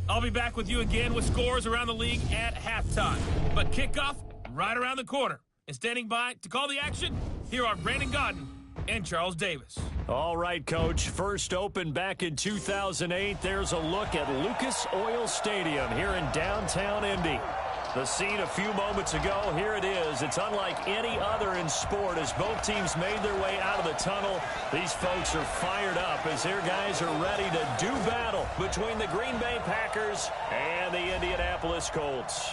I'll be back with you again with scores around the league at halftime. But kickoff right around the corner. And standing by to call the action, here are Brandon Godden and Charles Davis. All right, Coach. First opened back in 2008. There's a look at Lucas Oil Stadium here in downtown Indy. The scene a few moments ago, here it is. It's unlike any other in sport as both teams made their way out of the tunnel. These folks are fired up as their guys are ready to do battle between the Green Bay Packers and the Indianapolis Colts.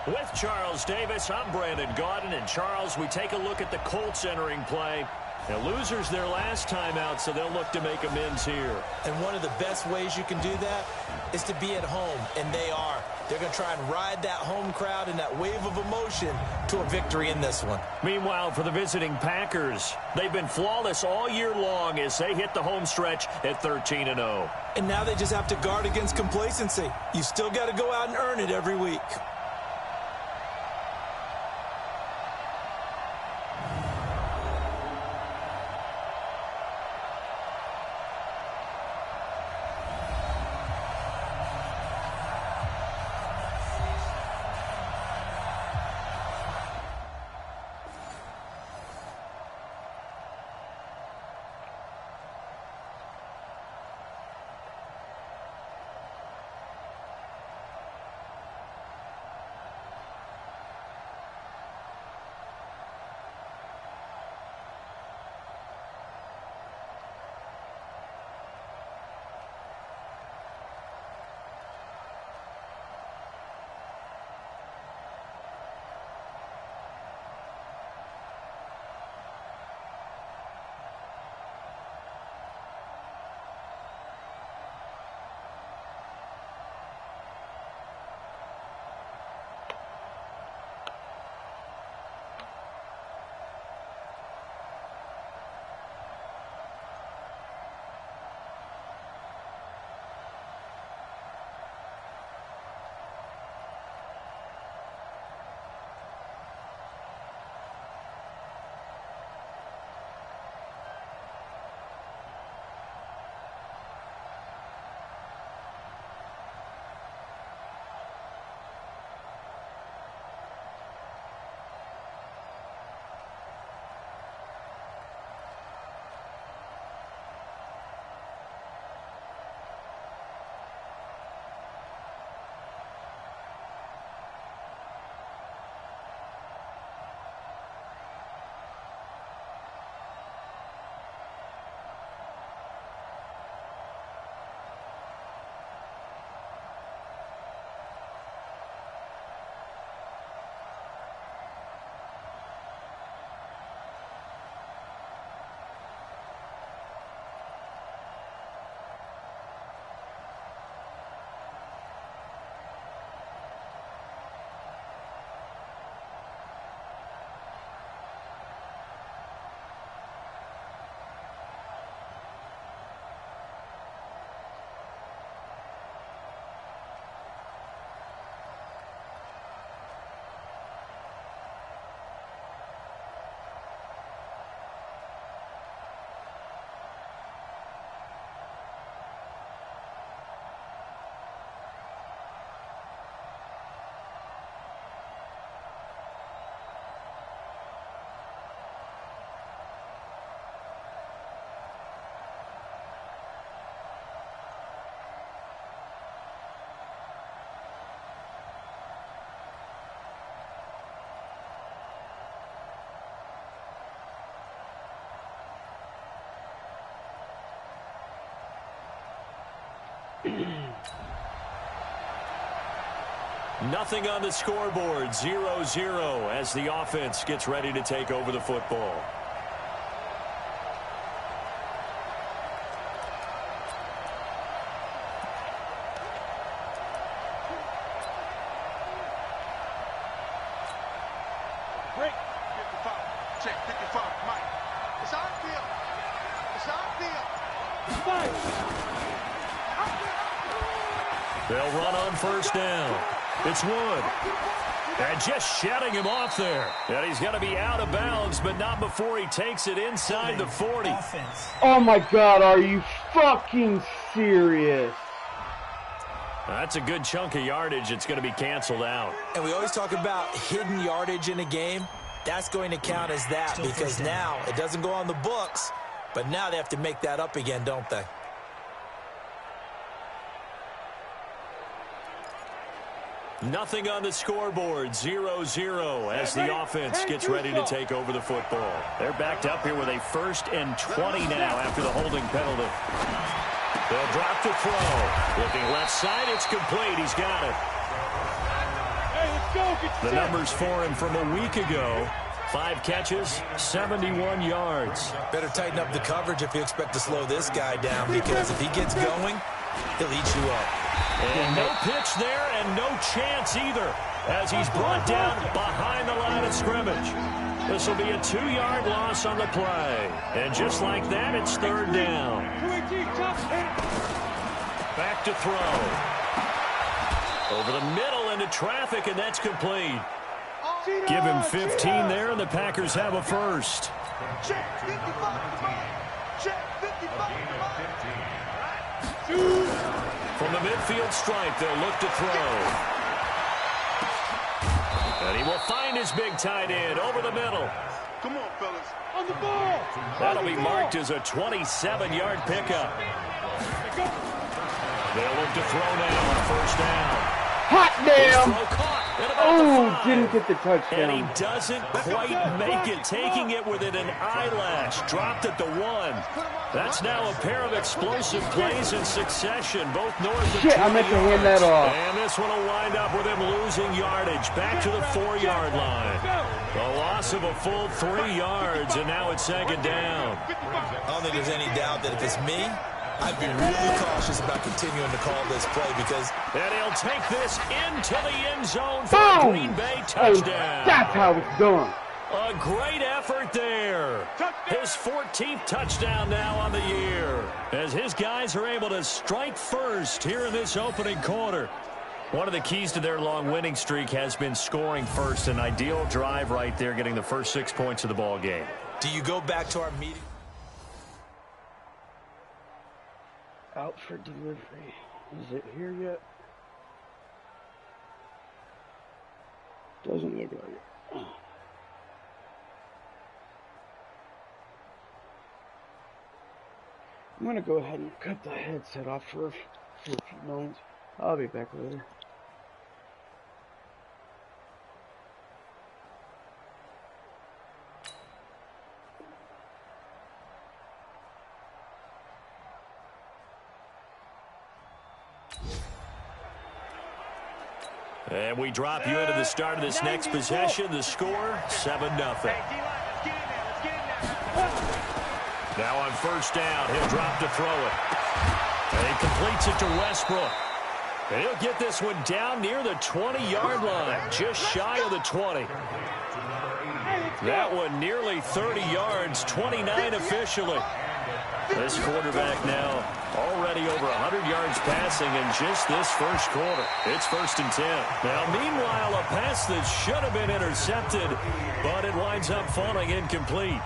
With Charles Davis, I'm Brandon Godden. And Charles, we take a look at the Colts entering play. The losers their last time out, so they'll look to make amends here. And one of the best ways you can do that is to be at home, and they are. They're going to try and ride that home crowd and that wave of emotion to a victory in this one. Meanwhile, for the visiting Packers, they've been flawless all year long as they hit the home stretch at 13-0. And now they just have to guard against complacency. You still got to go out and earn it every week. Nothing on the scoreboard, 0-0 as the offense gets ready to take over the football. Break. 55. Check 55. Mike. It's our field. It's our field. Fight. They'll run on first down. It's Wood. And just shutting him off there. And he's going to be out of bounds, but not before he takes it inside the 40. Offense. Oh my God, are you fucking serious? That's a good chunk of yardage. It's going to be canceled out. And we always talk about hidden yardage in a game. That's going to count as that Still because first down. now it doesn't go on the books, but now they have to make that up again, don't they? Nothing on the scoreboard, 0-0 as the offense gets ready to take over the football. They're backed up here with a 1st and 20 now after the holding penalty. They'll drop to throw. Looking left side, it's complete. He's got it. Hey, let's go. Get The set. numbers for him from a week ago. 5 catches, 71 yards. Better tighten up the coverage if you expect to slow this guy down because if he gets going, he'll eat you up. And no pitch there and no chance either as he's brought down behind the line of scrimmage. This will be a 2-yard loss on the play. And just like that, it's 3rd down. 218, top. Back to throw. Over the middle into traffic, and that's complete. Give him 15 there, and the Packers have a first. Check 55. Check 55. From the midfield stripe, they'll look to throw. And he will find his big tight end over the middle. Come on, fellas. On the ball. That'll be marked as a 27-yard pickup. They'll look to throw now on first down. Hot damn! Throw caught at about Oh, the 5. didn't get the And touchdown. he doesn't quite make it, taking it within an eyelash. Dropped at the 1. That's now a pair of explosive plays in succession, both north of 20 Shit, I meant to hand that yards. off. And this one will wind up with him losing yardage back to the 4-yard line. A loss of a full 3 yards, and now it's 2nd down. I don't think there's any doubt that if it's me, I'd be really cautious about continuing to call this play because And he'll take this into the end zone for a Boom! Green Bay Oh, touchdown. that's how it's done. A great effort there. His 14th touchdown now on the year as his guys are able to strike first here in this opening quarter. One of the keys to their long winning streak has been scoring first. An ideal drive right there, getting the first 6 points of the ball game. do you go back to our meeting? Out for delivery. Is it here yet? Doesn't look like it. I'm gonna go ahead and cut the headset off for a few moments. I'll be back later. And we drop you into the start of this next possession. The score, 7-0. Now on first down, he'll drop to throw it. And he completes it to Westbrook. And he'll get this one down near the 20-yard line, just shy of the 20. That one nearly 30 yards, 29 officially. This quarterback now already over 100 yards passing in just this first quarter. It's 1st and 10. Now, meanwhile, a pass that should have been intercepted, but it winds up falling incomplete.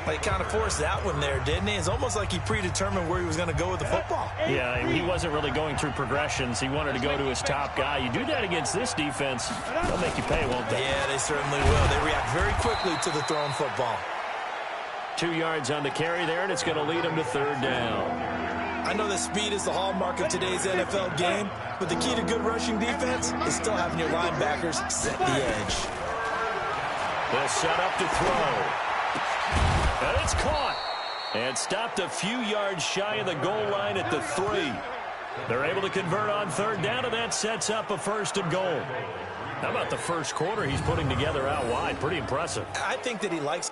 He kind of forced that one there, didn't he? It's almost like he predetermined where he was going to go with the football. Yeah, he wasn't really going through progressions. He wanted to go to his top guy. You do that against this defense, they'll make you pay, won't they? Yeah, they certainly will. They react very quickly to the thrown football. 2 yards on the carry there, and it's going to lead him to 3rd down. I know that speed is the hallmark of today's NFL game, but the key to good rushing defense is still having your linebackers set the edge. They'll set up to throw. And it's caught. And stopped a few yards shy of the goal line at the 3. They're able to convert on third down, and that sets up a 1st and goal. How about the first quarter he's putting together out wide? Pretty impressive. I think that he likes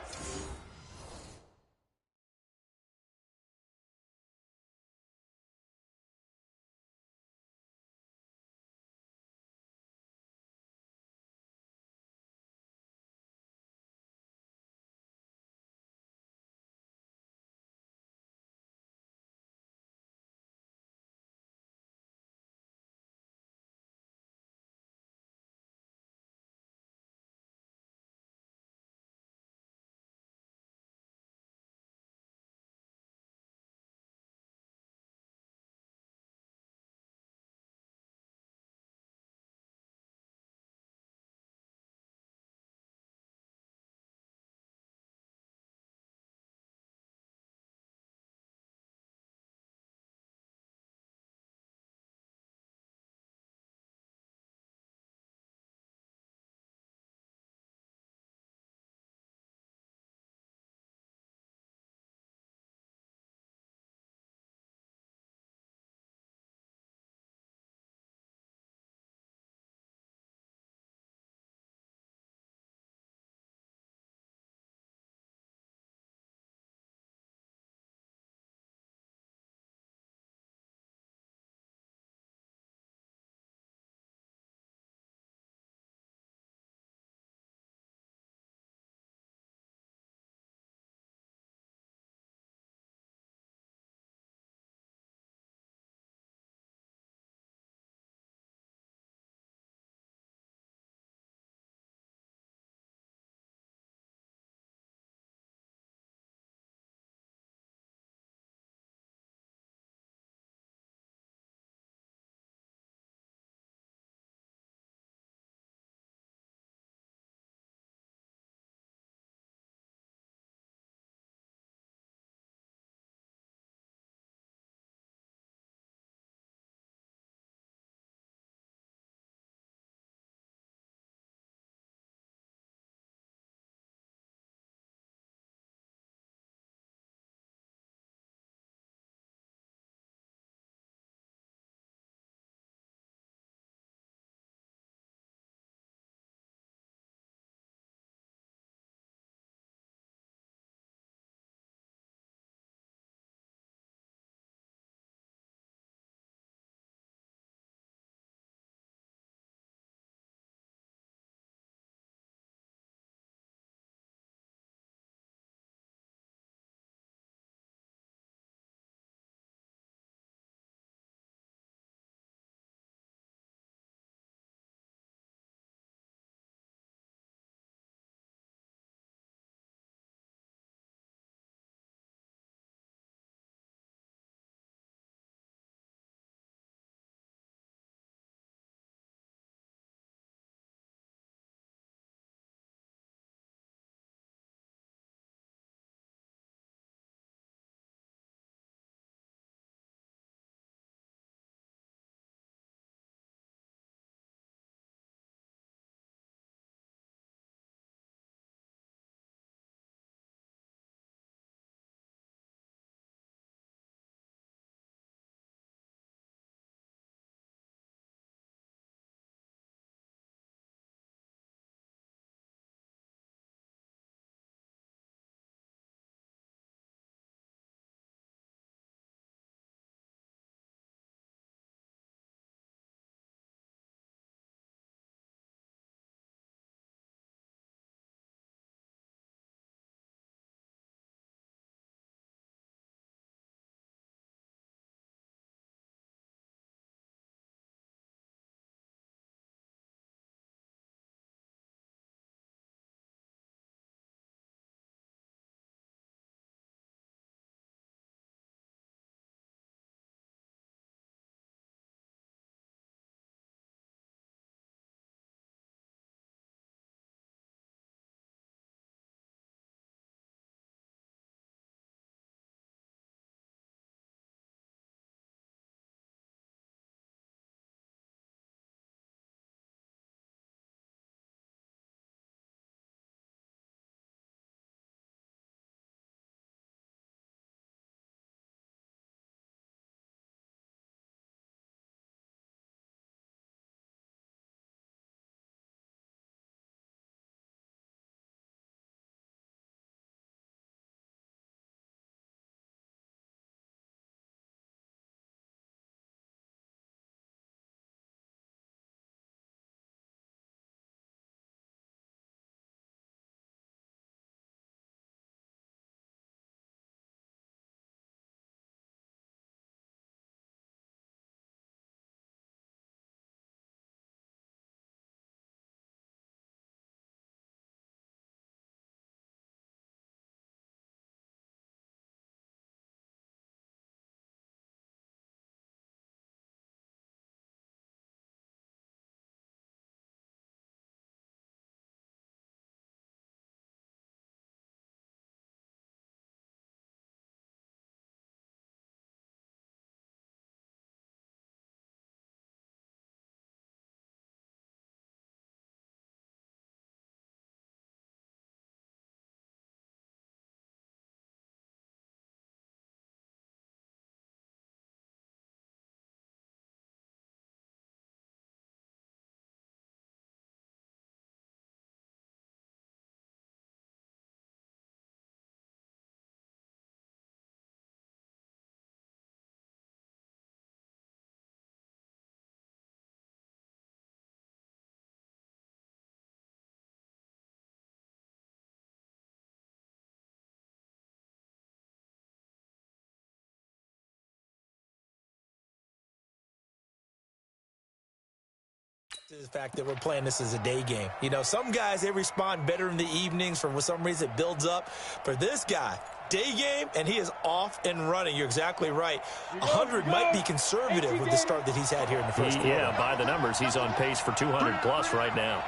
The fact that we're playing this as a day game. You know, some guys, they respond better in the evenings for some reason it builds up. For this guy, day game, and he is off and running. You're exactly right. 100 might be conservative with the start that he's had here in the first quarter. Yeah, by the numbers, he's on pace for 200+ right now.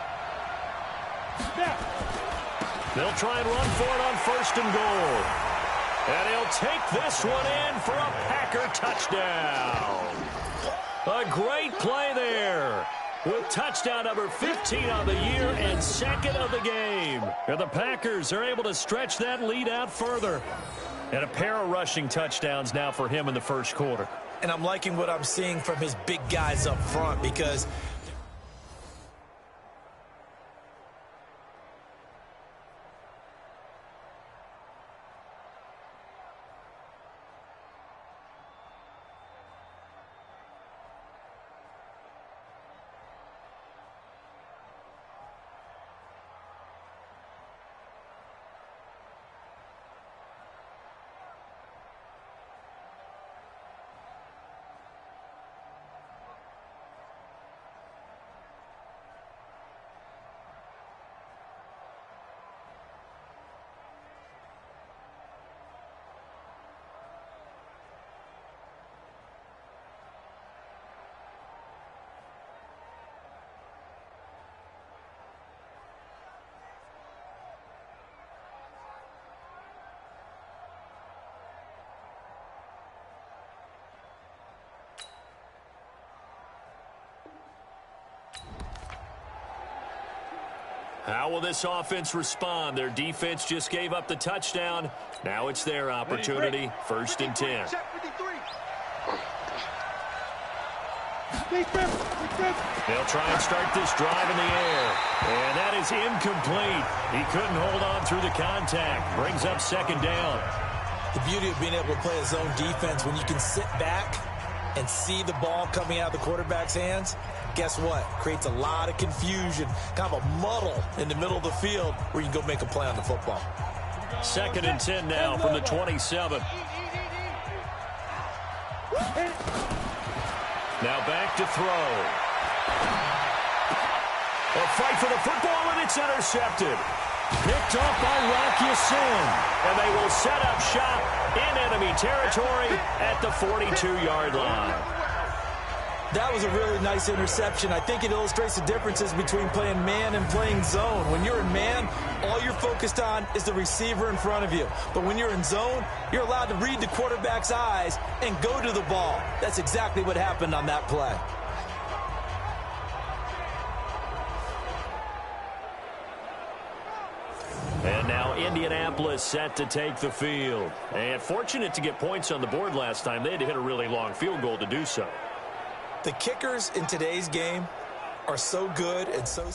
They'll try and run for it on 1st and goal. And he'll take this one in for a Packer touchdown. A great play there, with touchdown number 15 on the year and 2nd of the game. And the Packers are able to stretch that lead out further. And a pair of rushing touchdowns now for him in the first quarter. And I'm liking what I'm seeing from his big guys up front, because how will this offense respond? Their defense just gave up the touchdown. Now it's their opportunity. 1st and 10. They'll try and start this drive in the air. And that is incomplete. He couldn't hold on through the contact. Brings up 2nd down. the beauty of being able to play a zone defense, when you can sit back and see the ball coming out of the quarterback's hands, guess what? Creates a lot of confusion, kind of a muddle in the middle of the field where you can go make a play on the football. 2nd and 10 now from the 27. Now back to throw. A fight for the football, and it's intercepted. Picked off by Rocky Sin. And they will set up shop in enemy territory at the 42-yard line. That was a really nice interception. I think it illustrates the differences between playing man and playing zone. When you're in man, all you're focused on is the receiver in front of you. But when you're in zone, you're allowed to read the quarterback's eyes and go to the ball. That's exactly what happened on that play. And now Indianapolis set to take the field. And fortunate to get points on the board last time. They had to hit a really long field goal to do so. The kickers in today's game are so good and so...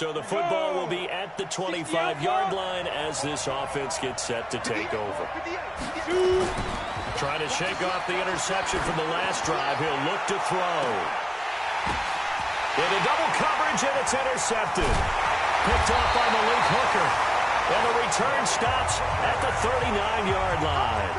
So the football will be at the 25-yard line as this offense gets set to take over. Trying to shake off the interception from the last drive. He'll look to throw. Into double coverage, and it's intercepted. Picked off by Malik Hooker. And the return stops at the 39-yard line.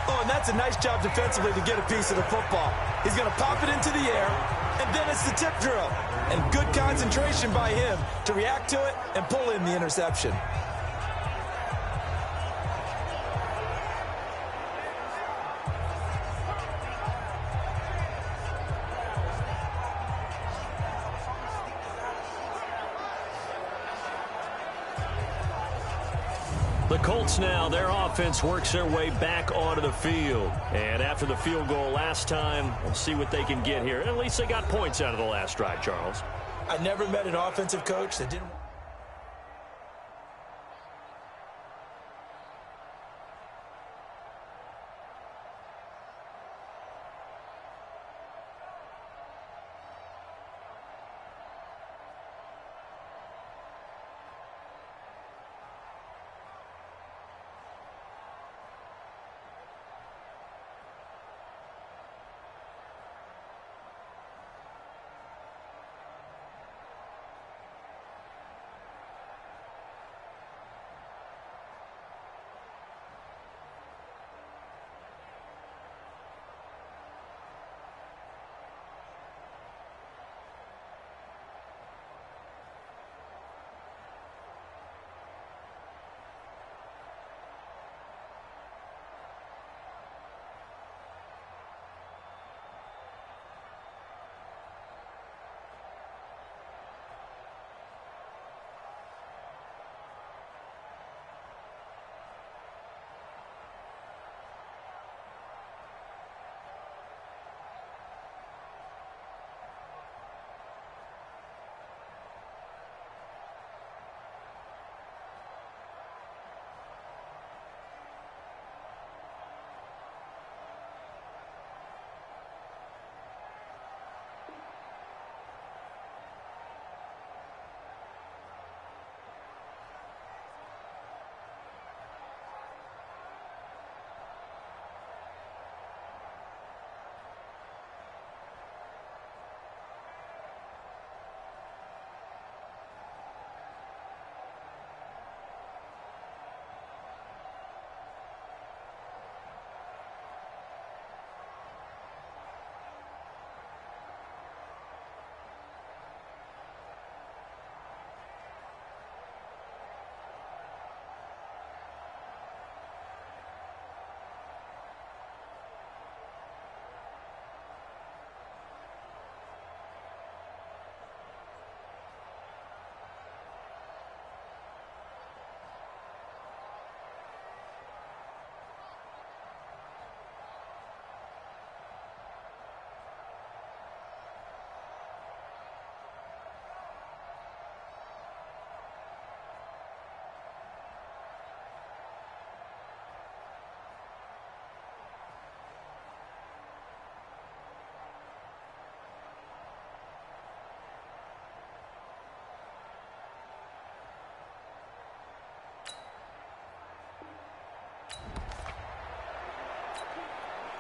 Oh, and that's a nice job defensively to get a piece of the football. He's going to pop it into the air, and then it's the tip drill. And good concentration by him to react to it and pull in the interception. The Colts now, their offense works their way back onto the field. And after the field goal last time, we'll see what they can get here. At least they got points out of the last drive, Charles. I never met an offensive coach that didn't...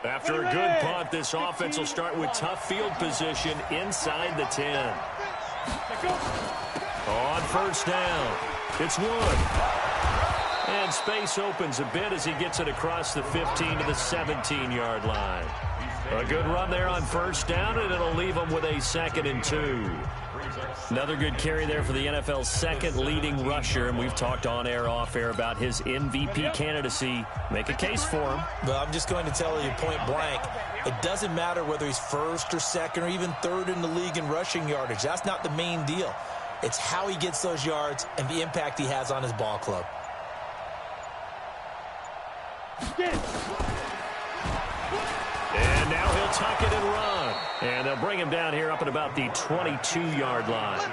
After a good punt, this offense will start with tough field position inside the 10. On first down, it's Wood. And space opens a bit as he gets it across the 15 to the 17-yard line. A good run there on first down, and it'll leave him with a 2nd and 2. Another good carry there for the NFL's second leading rusher, and we've talked on air, off air about his MVP candidacy. Make a case for him. Well, I'm just going to tell you point blank, it doesn't matter whether he's first or second or even third in the league in rushing yardage. That's not the main deal. It's how he gets those yards and the impact he has on his ball club. And now he'll tuck it and run. And they'll bring him down here up at about the 22-yard line.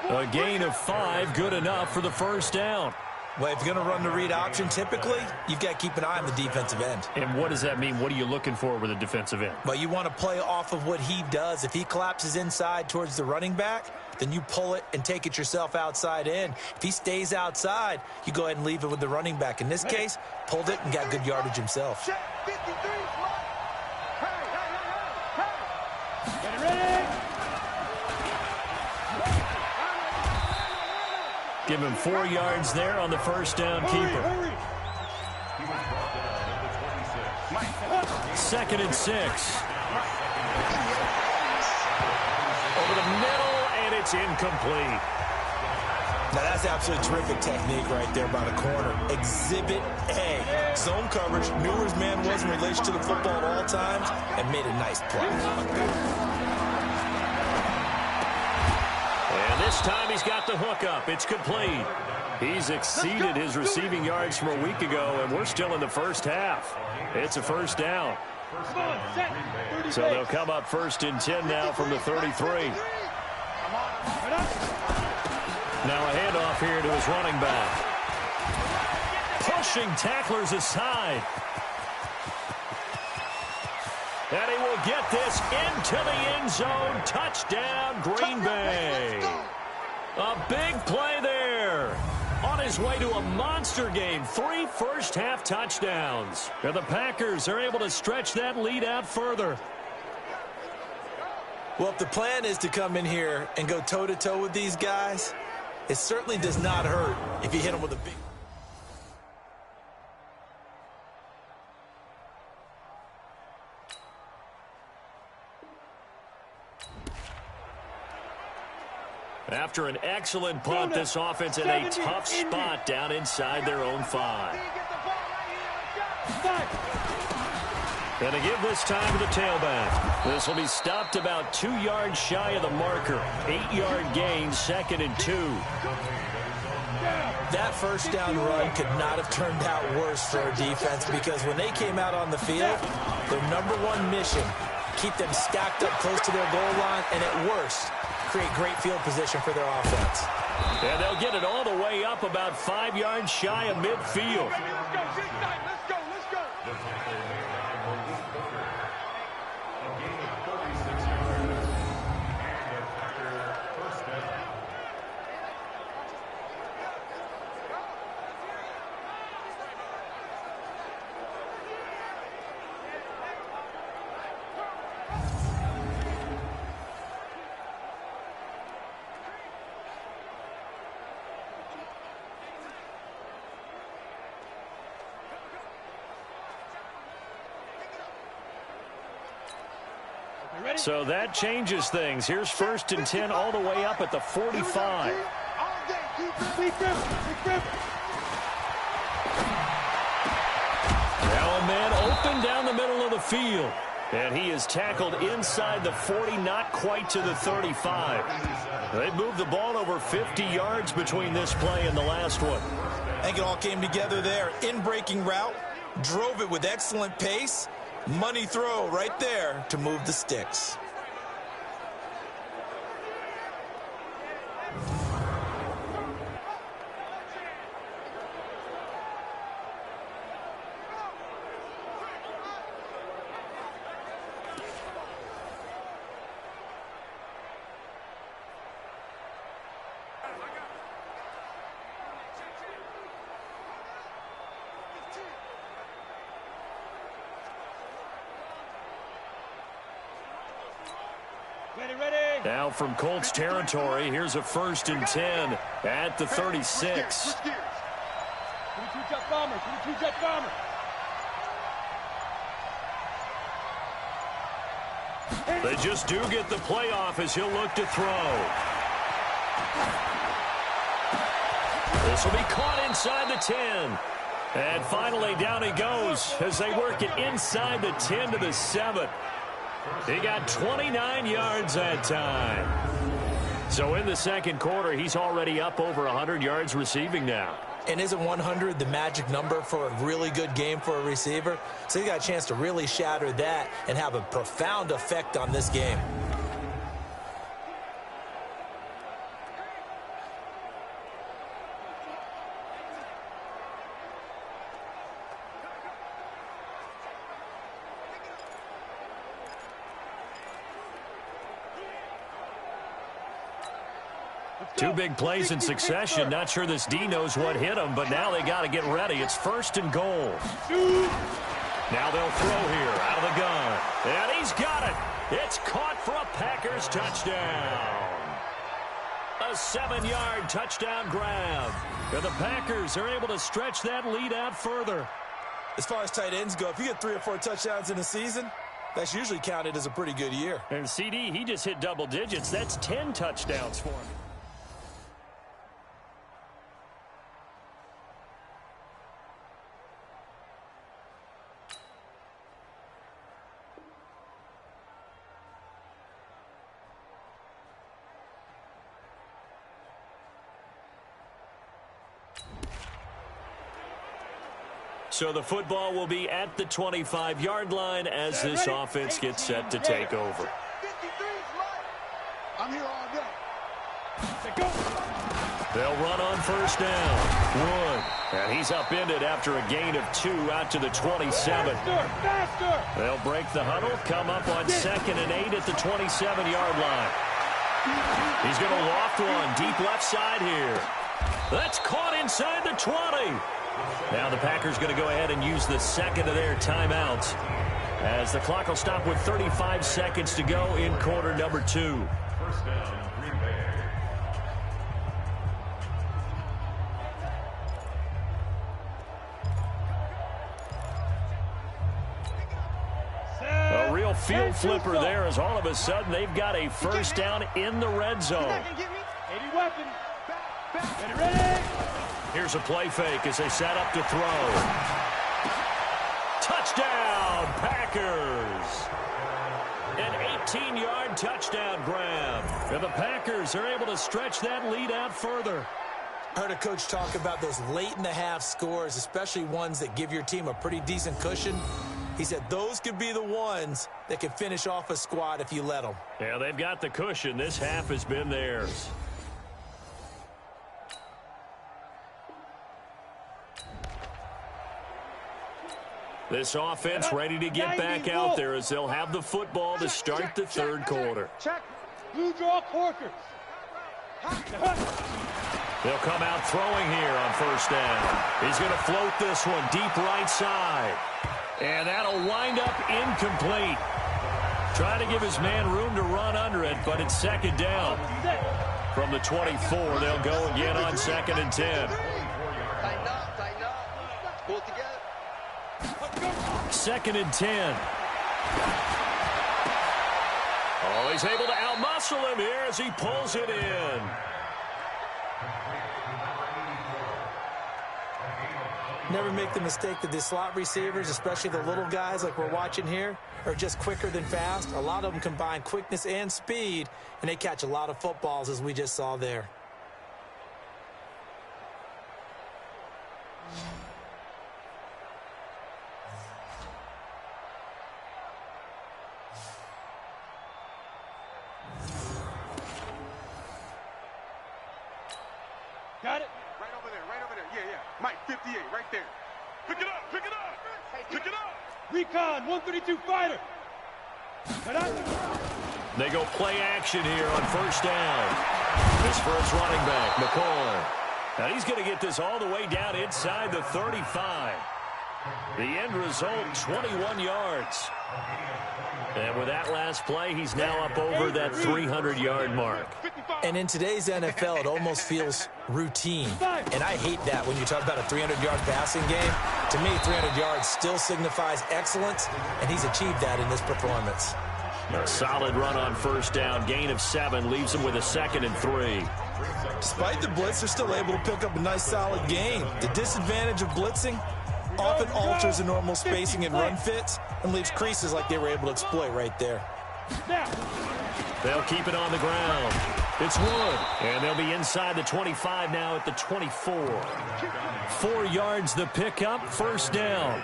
A gain of 5, good enough for the first down. Well, if you're going to run the read option, typically, you've got to keep an eye on the defensive end. And what does that mean? What are you looking for with a defensive end? Well, you want to play off of what he does. If he collapses inside towards the running back, then you pull it and take it yourself outside in. If he stays outside, you go ahead and leave it with the running back. In this case, pulled it and got good yardage himself. Check 53, Get ready. Give him 4 yards there on the first down keeper. 2nd and 6. Over the middle, and it's incomplete. Now, that's absolutely terrific technique right there by the corner. Exhibit A. Zone coverage, knew where his man was in relation to the football at all times, and made a nice play. And this time he's got the hook up. It's complete. He's exceeded his receiving yards from a week ago, and we're still in the first half. It's a first down. So they'll come up 1st and 10 now from the 33. Now a handoff here to his running back. Pushing tacklers aside. And he will get this into the end zone. Touchdown, Green Bay. A big play there. On his way to a monster game. 3 first-half touchdowns. And the Packers are able to stretch that lead out further. Well, if the plan is to come in here and go toe-to-toe with these guys, it certainly does not hurt if you hit them with a big... After an excellent punt, this offense in a tough spot down inside their own 5. And they give this time to the tailback. This will be stopped about 2 yards shy of the marker. 8-yard gain, 2nd and 2. That first down run could not have turned out worse for our defense, because when they came out on the field, their #1 mission, keep them stacked up close to their goal line, and at worst, create great field position for their offense. And they'll get it all the way up about 5 yards shy of midfield. Let's go. So that changes things. Here's 1st and 10 all the way up at the 45. Now a man open down the middle of the field. And he is tackled inside the 40, not quite to the 35. They moved the ball over 50 yards between this play and the last one. I think it all came together there. In-breaking route, drove it with excellent pace. Money throw right there to move the sticks. Now from Colts territory, here's a 1st and 10 at the 36. They just do get the playoff as he'll look to throw. This will be caught inside the 10. And finally down he goes as they work it inside the 10 to the 7. He got 29 yards that time. So in the second quarter, he's already up over 100 yards receiving now. And isn't 100 the magic number for a really good game for a receiver? So he got a chance to really shatter that and have a profound effect on this game. Two big plays in succession. Not sure this D knows what hit him, but now they got to get ready. It's 1st and goal. Now they'll throw here out of the gun. And he's got it. It's caught for a Packers touchdown. A 7-yard touchdown grab. And the Packers are able to stretch that lead out further. As far as tight ends go, if you get 3 or 4 touchdowns in a season, that's usually counted as a pretty good year. And CD, he just hit double digits. That's 10 touchdowns for him. So the football will be at the 25-yard line as this offense gets set to take over. I'm here all day. They'll run on 1st down. Wood. And he's upended after a gain of 2 out to the 27. They'll break the huddle, come up on 2nd and 8 at the 27-yard line. He's going to loft one deep left side here. That's caught inside the 20. Now the Packers going to go ahead and use the 2nd of their timeouts as the clock will stop with 35 seconds to go in quarter number 2. 1st down, Green Bay. A real field flipper there as all of a sudden they've got a 1st down in the red zone. Here's a play fake as they set up to throw. Touchdown, Packers! An 18-yard touchdown grab. And the Packers are able to stretch that lead out further. I heard a coach talk about those late-in-the-half scores, especially ones that give your team a pretty decent cushion. He said those could be the ones that could finish off a squad if you let them. Yeah, they've got the cushion. This half has been theirs. This offense ready to get back out there as they'll have the football to start the 3rd quarter. Check. Blue draw Corkers. They'll come out throwing here on 1st down. He's going to float this one deep right side. And that'll wind up incomplete. Trying to give his man room to run under it, but it's 2nd down. From the 24, they'll go again on 2nd and 10. Tighten up, tighten up. Pull it together. 2nd and 10. Oh, he's able to outmuscle him here as he pulls it in. Never make the mistake that the slot receivers, especially the little guys like we're watching here, are just quicker than fast. A lot of them combine quickness and speed, and they catch a lot of footballs as we just saw there. Got it. Right over there, right over there. Yeah, yeah. Mike, 58, right there. Pick it up, pick it up, pick it up. Recon, 132 fighter. They go play action here on 1st down. This for his running back, McCoy. Now he's going to get this all the way down inside the 35. The end result, 21 yards. And with that last play, he's now up over that 300-yard mark. And in today's NFL, it almost feels routine. And I hate that when you talk about a 300-yard passing game. To me, 300 yards still signifies excellence, and he's achieved that in this performance. A solid run on 1st down. Gain of 7 leaves him with a 2nd and 3. Despite the blitz, they're still able to pick up a nice, solid gain. The disadvantage of blitzing often alters the normal spacing and run fits and leaves creases like they were able to exploit right there. They'll keep it on the ground. It's Wood, and they'll be inside the 25 now at the 24. 4 yards the pickup, 1st down.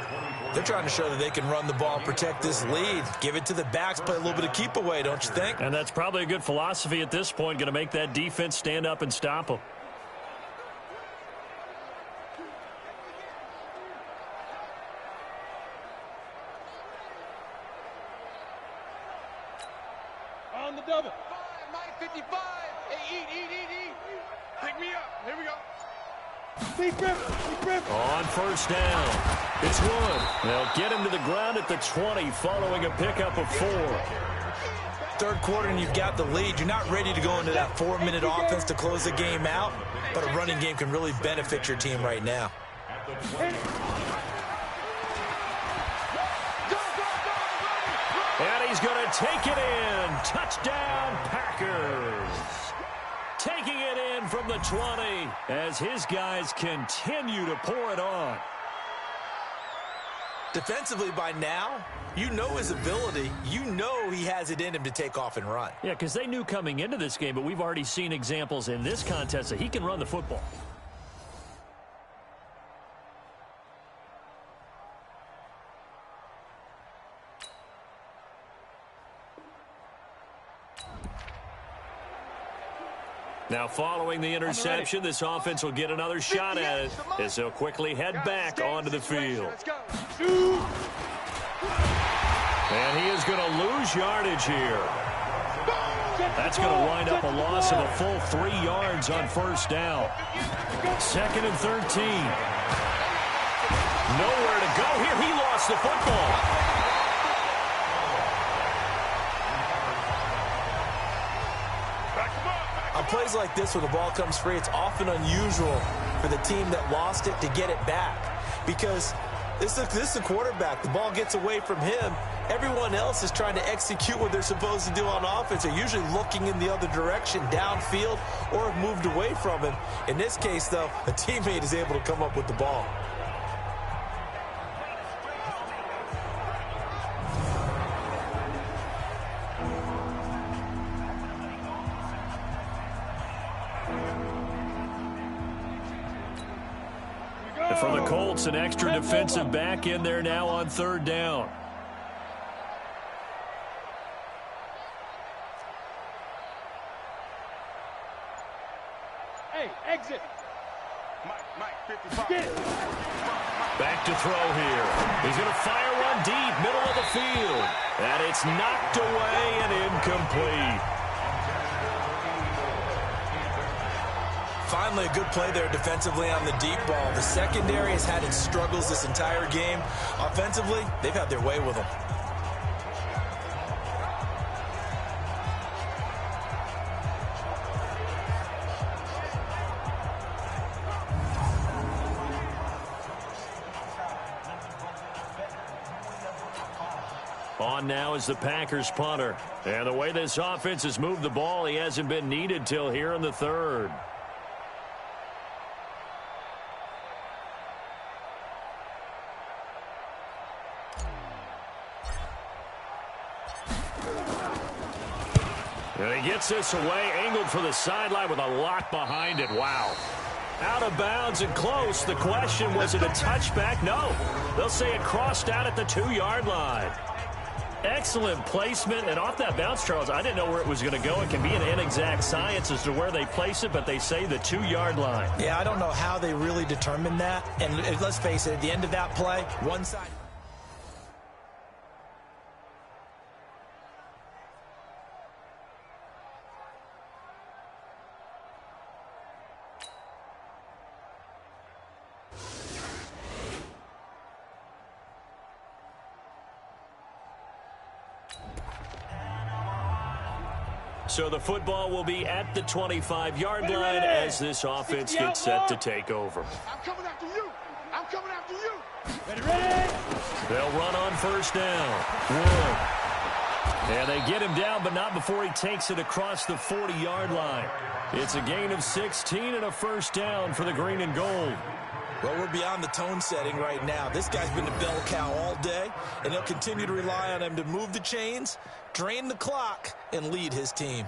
They're trying to show that they can run the ball and protect this lead. Give it to the backs, play a little bit of keep away, don't you think? And that's probably a good philosophy at this point, going to make that defense stand up and stop them. On the double. Mike 55. Hey, eat. Pick me up. Here we go. On first down, it's Wood. They'll get him to the ground at the 20 following a pickup of 4. Third quarter and you've got the lead. You're not ready to go into that 4-minute offense to close the game out, but a running game can really benefit your team right now. And he's going to take it in. Touchdown, Packers. Taking it in from the 20 as his guys continue to pour it on. Defensively by now, you know his ability. You know he has it in him to take off and run. Yeah, because they knew coming into this game, but we've already seen examples in this contest that he can run the football. Now, following the interception, this offense will get another shot at it as they'll quickly head back onto the field. And he is going to lose yardage here. That's going to wind up a loss of a full 3 yards on first down. 2nd and 13. Nowhere to go here. He lost the football. On plays like this where the ball comes free, it's often unusual for the team that lost it to get it back. Because this is a quarterback. The ball gets away from him. Everyone else is trying to execute what they're supposed to do on offense. They're usually looking in the other direction, downfield, or have moved away from him. In this case, though, a teammate is able to come up with the ball. For the Colts, an extra defensive back in there now on 3rd down. Hey, exit. Mike 55. Back to throw here. He's going to fire one deep, middle of the field. And it's knocked away and incomplete. Finally, a good play there defensively on the deep ball. The secondary has had its struggles this entire game. Offensively, they've had their way with them. On now is the Packers punter. And the way this offense has moved the ball, he hasn't been needed till here in the 3rd. And he gets this away, angled for the sideline with a lot behind it. Wow. Out of bounds and close. The question, was it a touchback? No. They'll say it crossed out at the 2-yard line. Excellent placement. And off that bounce, Charles, I didn't know where it was going to go. It can be an inexact science as to where they place it, but they say the 2-yard line. Yeah, I don't know how they really determined that. And let's face it, at the end of that play, one side. So the football will be at the 25-yard line as this offense gets set to take over. I'm coming after you. I'm coming after you. Ready. They'll run on first down. Wood. And they get him down, but not before he takes it across the 40-yard line. It's a gain of 16 and a first down for the green and gold. Well, we're beyond the tone setting right now. This guy's been a bell cow all day, and they'll continue to rely on him to move the chains, drain the clock, and lead his team.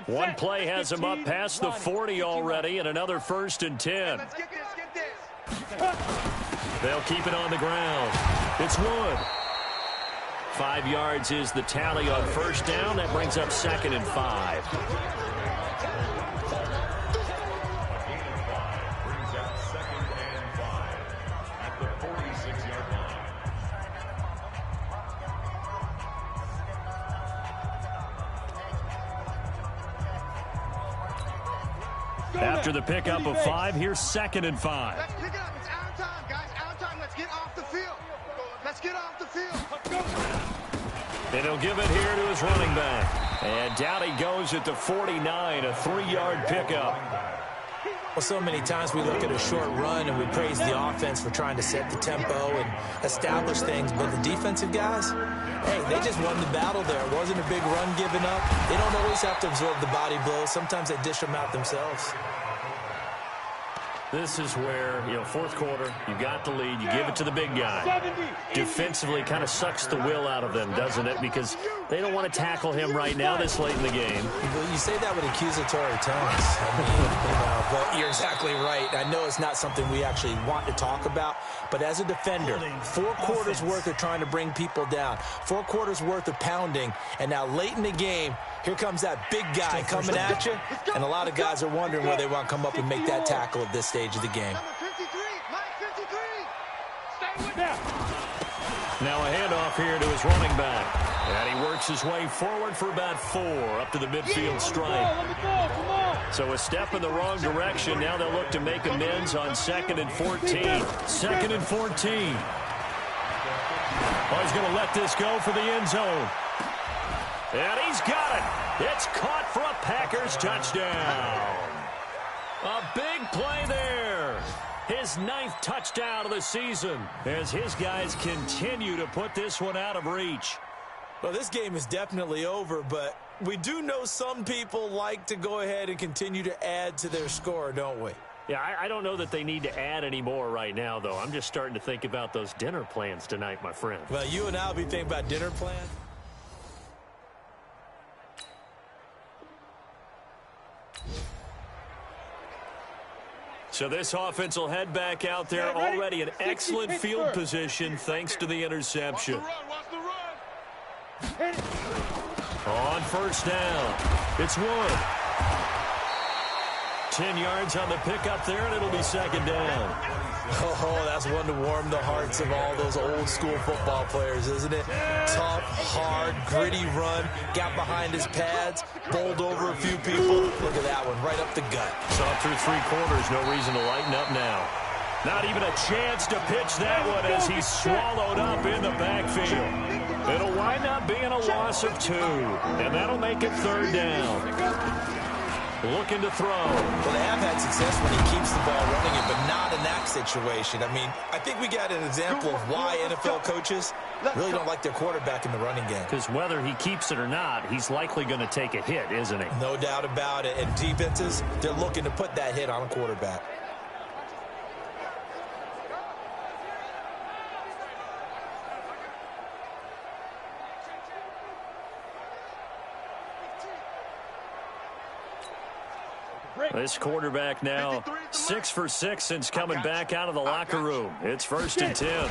One play has him up past the 40 already, and another 1st and 10. Let's get this. They'll keep it on the ground. It's Wood. 5 yards is the tally on 1st down. That brings up 2nd and 5. Brings up 2nd and 5 at the 46-yard line. After the pickup of 5, here's 2nd and 5. Let's pick it up. It's out of time, guys. Out of time. Let's get off the field. Let's get off the field. And he'll give it here to his running back. And down he goes at the 49, a 3-yard pickup. Well, so many times we look at a short run and we praise the offense for trying to set the tempo and establish things, but the defensive guys, hey, they just won the battle there. It wasn't a big run given up. They don't always have to absorb the body blows. Sometimes they dish them out themselves. This is where, 4th quarter, you got the lead, you give it to the big guy. Defensively kind of sucks the will out of them, doesn't it? Because they don't want to tackle him right now this late in the game. Well, you say that with accusatory tones. But you're exactly right. I know it's not something we actually want to talk about, but as a defender, 4 quarters worth of trying to bring people down, 4 quarters worth of pounding, and now late in the game, here comes that big guy coming at you, and a lot of guys are wondering whether they want to come up and make that tackle at this stage of the game. Number 53, Mike 53. Stay with that. Now a handoff here to his running back. And he works his way forward for about 4 up to the midfield stripe. So a step in the wrong direction. Now they'll look to make amends on 2nd and 14. 2nd and 14. Oh, he's going to let this go for the end zone. And he's got it. It's caught for a Packers touchdown. A big play there. His 9th touchdown of the season as his guys continue to put this one out of reach. Well, this game is definitely over, but we do know some people like to go ahead and continue to add to their score, don't we? Yeah, I don't know that they need to add any more right now, though. I'm just starting to think about those dinner plans tonight, my friend. Well, you and I will be thinking about dinner plans. So this offense will head back out there already in excellent field position thanks to the interception. On 1st down, it's Wood. 10 yards on the pickup there, and it'll be 2nd down. Oh, that's one to warm the hearts of all those old school football players, isn't it? Tough, hard, gritty run, got behind his pads, bowled over a few people. Look at that one, right up the gut. Saw through 3 quarters, no reason to lighten up now. Not even a chance to pitch that one as he's swallowed up in the backfield. It'll wind up being a loss of 2, and that'll make it 3rd down. Looking to throw. Well, they have had success when he keeps the ball running it, but not in that situation. I mean, I think we got an example of why NFL coaches really don't like their quarterback in the running game. Because whether he keeps it or not, he's likely going to take a hit, isn't he? No doubt about it. And defenses, they're looking to put that hit on a quarterback. This quarterback now 6 for 6 since coming back out of the locker room. It's 1st and 10.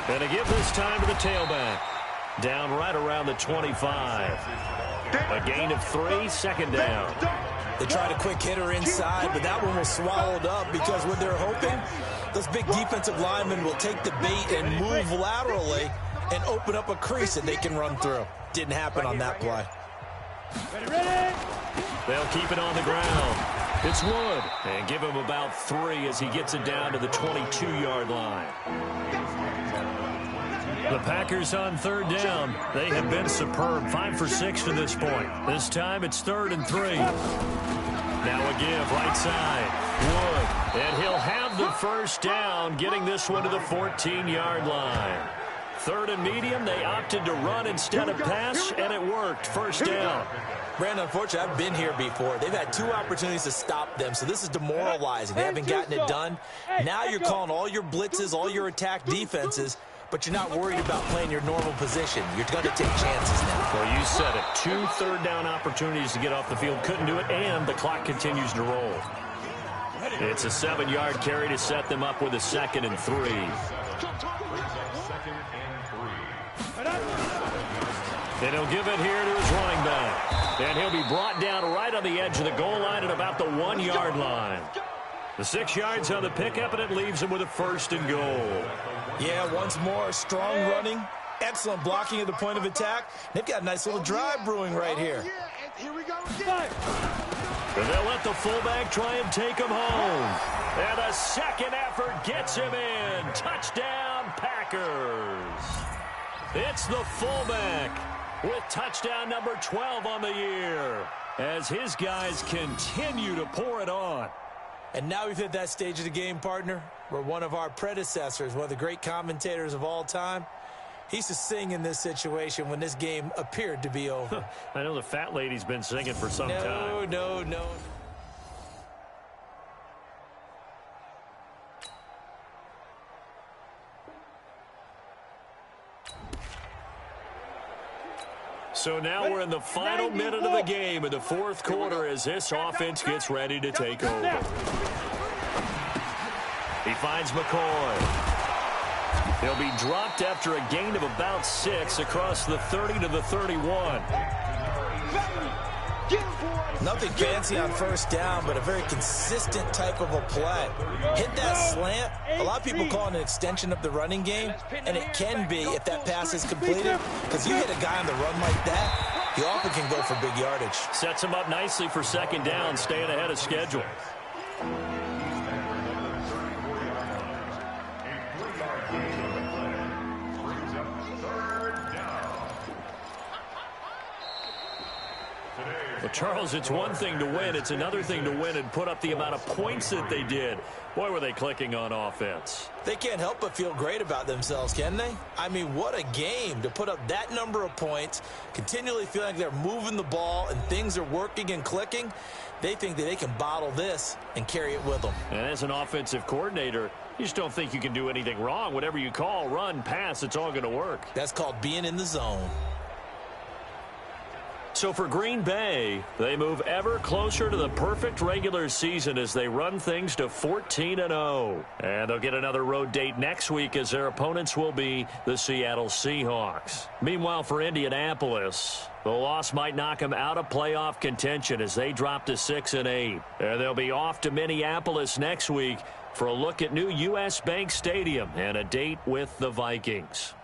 And to give this time to the tailback. Down right around the 25. A gain of 3, 2nd down. They tried a quick hitter inside, but that one was swallowed up because what they're hoping, those big defensive linemen will take the bait and move laterally and open up a crease that they can run through. Didn't happen on that play. Ready? They'll keep it on the ground. It's Wood. And give him about 3 as he gets it down to the 22-yard line. The Packers on 3rd down. They have been superb. 5 for 6 to this point. This time it's 3rd and 3. Now a give right side. Wood. And he'll have the 1st down, getting this one to the 14-yard line. 3rd and medium. They opted to run instead of pass, and it worked. 1st down. Brandon, unfortunately, I've been here before. They've had 2 opportunities to stop them, so this is demoralizing. They haven't gotten it done. Now you're calling all your blitzes, all your attack defenses, but you're not worried about playing your normal position. You're going to take chances now. Well, you said it. 2 third-down opportunities to get off the field. Couldn't do it, and the clock continues to roll. It's a 7-yard carry to set them up with a 2nd and 3. 2nd and 3. And he'll give it here to his running back. And he'll be brought down right on the edge of the goal line at about the 1-yard line. The 6 yards on the pickup, and it leaves him with a 1st and goal. Yeah, once more, strong running, excellent blocking at the point of attack. They've got a nice little drive brewing right here. Here we go again. And they'll let the fullback try and take him home. And a second effort gets him in. Touchdown, Packers. It's the fullback with touchdown number 12 on the year as his guys continue to pour it on. And now we've hit that stage of the game, partner, where one of our predecessors, one of the great commentators of all time, he used to sing in this situation when this game appeared to be over. I know the fat lady's been singing for some time. No. So now we're in the final minute of the game in the 4th quarter as this offense gets ready to take over. He finds McCoy. He'll be dropped after a gain of about 6 across the 30 to the 31. Nothing fancy on 1st down, but a very consistent type of a play. Hit that slant. A lot of people call it an extension of the running game, and it can be if that pass is completed, because you hit a guy on the run like that, he often can go for big yardage. Sets him up nicely for 2nd down, staying ahead of schedule. Well, Charles, it's one thing to win. It's another thing to win and put up the amount of points that they did. Boy, were they clicking on offense. They can't help but feel great about themselves, can they? I mean, what a game to put up that number of points, continually feeling like they're moving the ball and things are working and clicking. They think that they can bottle this and carry it with them. And as an offensive coordinator, you just don't think you can do anything wrong. Whatever you call, run, pass, it's all going to work. That's called being in the zone. So for Green Bay, they move ever closer to the perfect regular season as they run things to 14-0. And they'll get another road date next week as their opponents will be the Seattle Seahawks. Meanwhile, for Indianapolis, the loss might knock them out of playoff contention as they drop to 6-8. And they'll be off to Minneapolis next week for a look at new U.S. Bank Stadium and a date with the Vikings.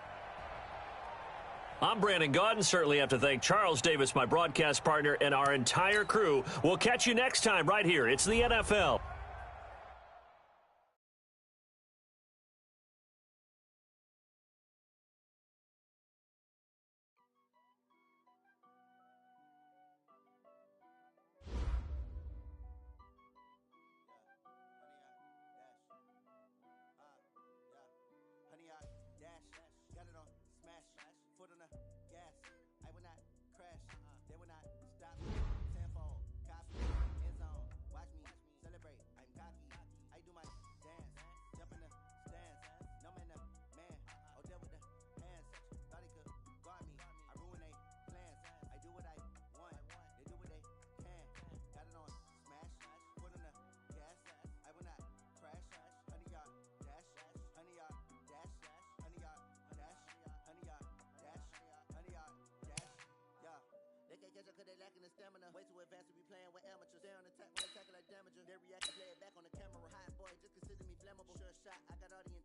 I'm Brandon Gaudin. Certainly have to thank Charles Davis, my broadcast partner, and our entire crew. We'll catch you next time right here. It's the NFL. Stamina, way too advanced to be playing with amateurs. They on attack when they tackle like damager. They react to play it back on the camera. Hot boy, just consider me flammable. Sure shot, I got all the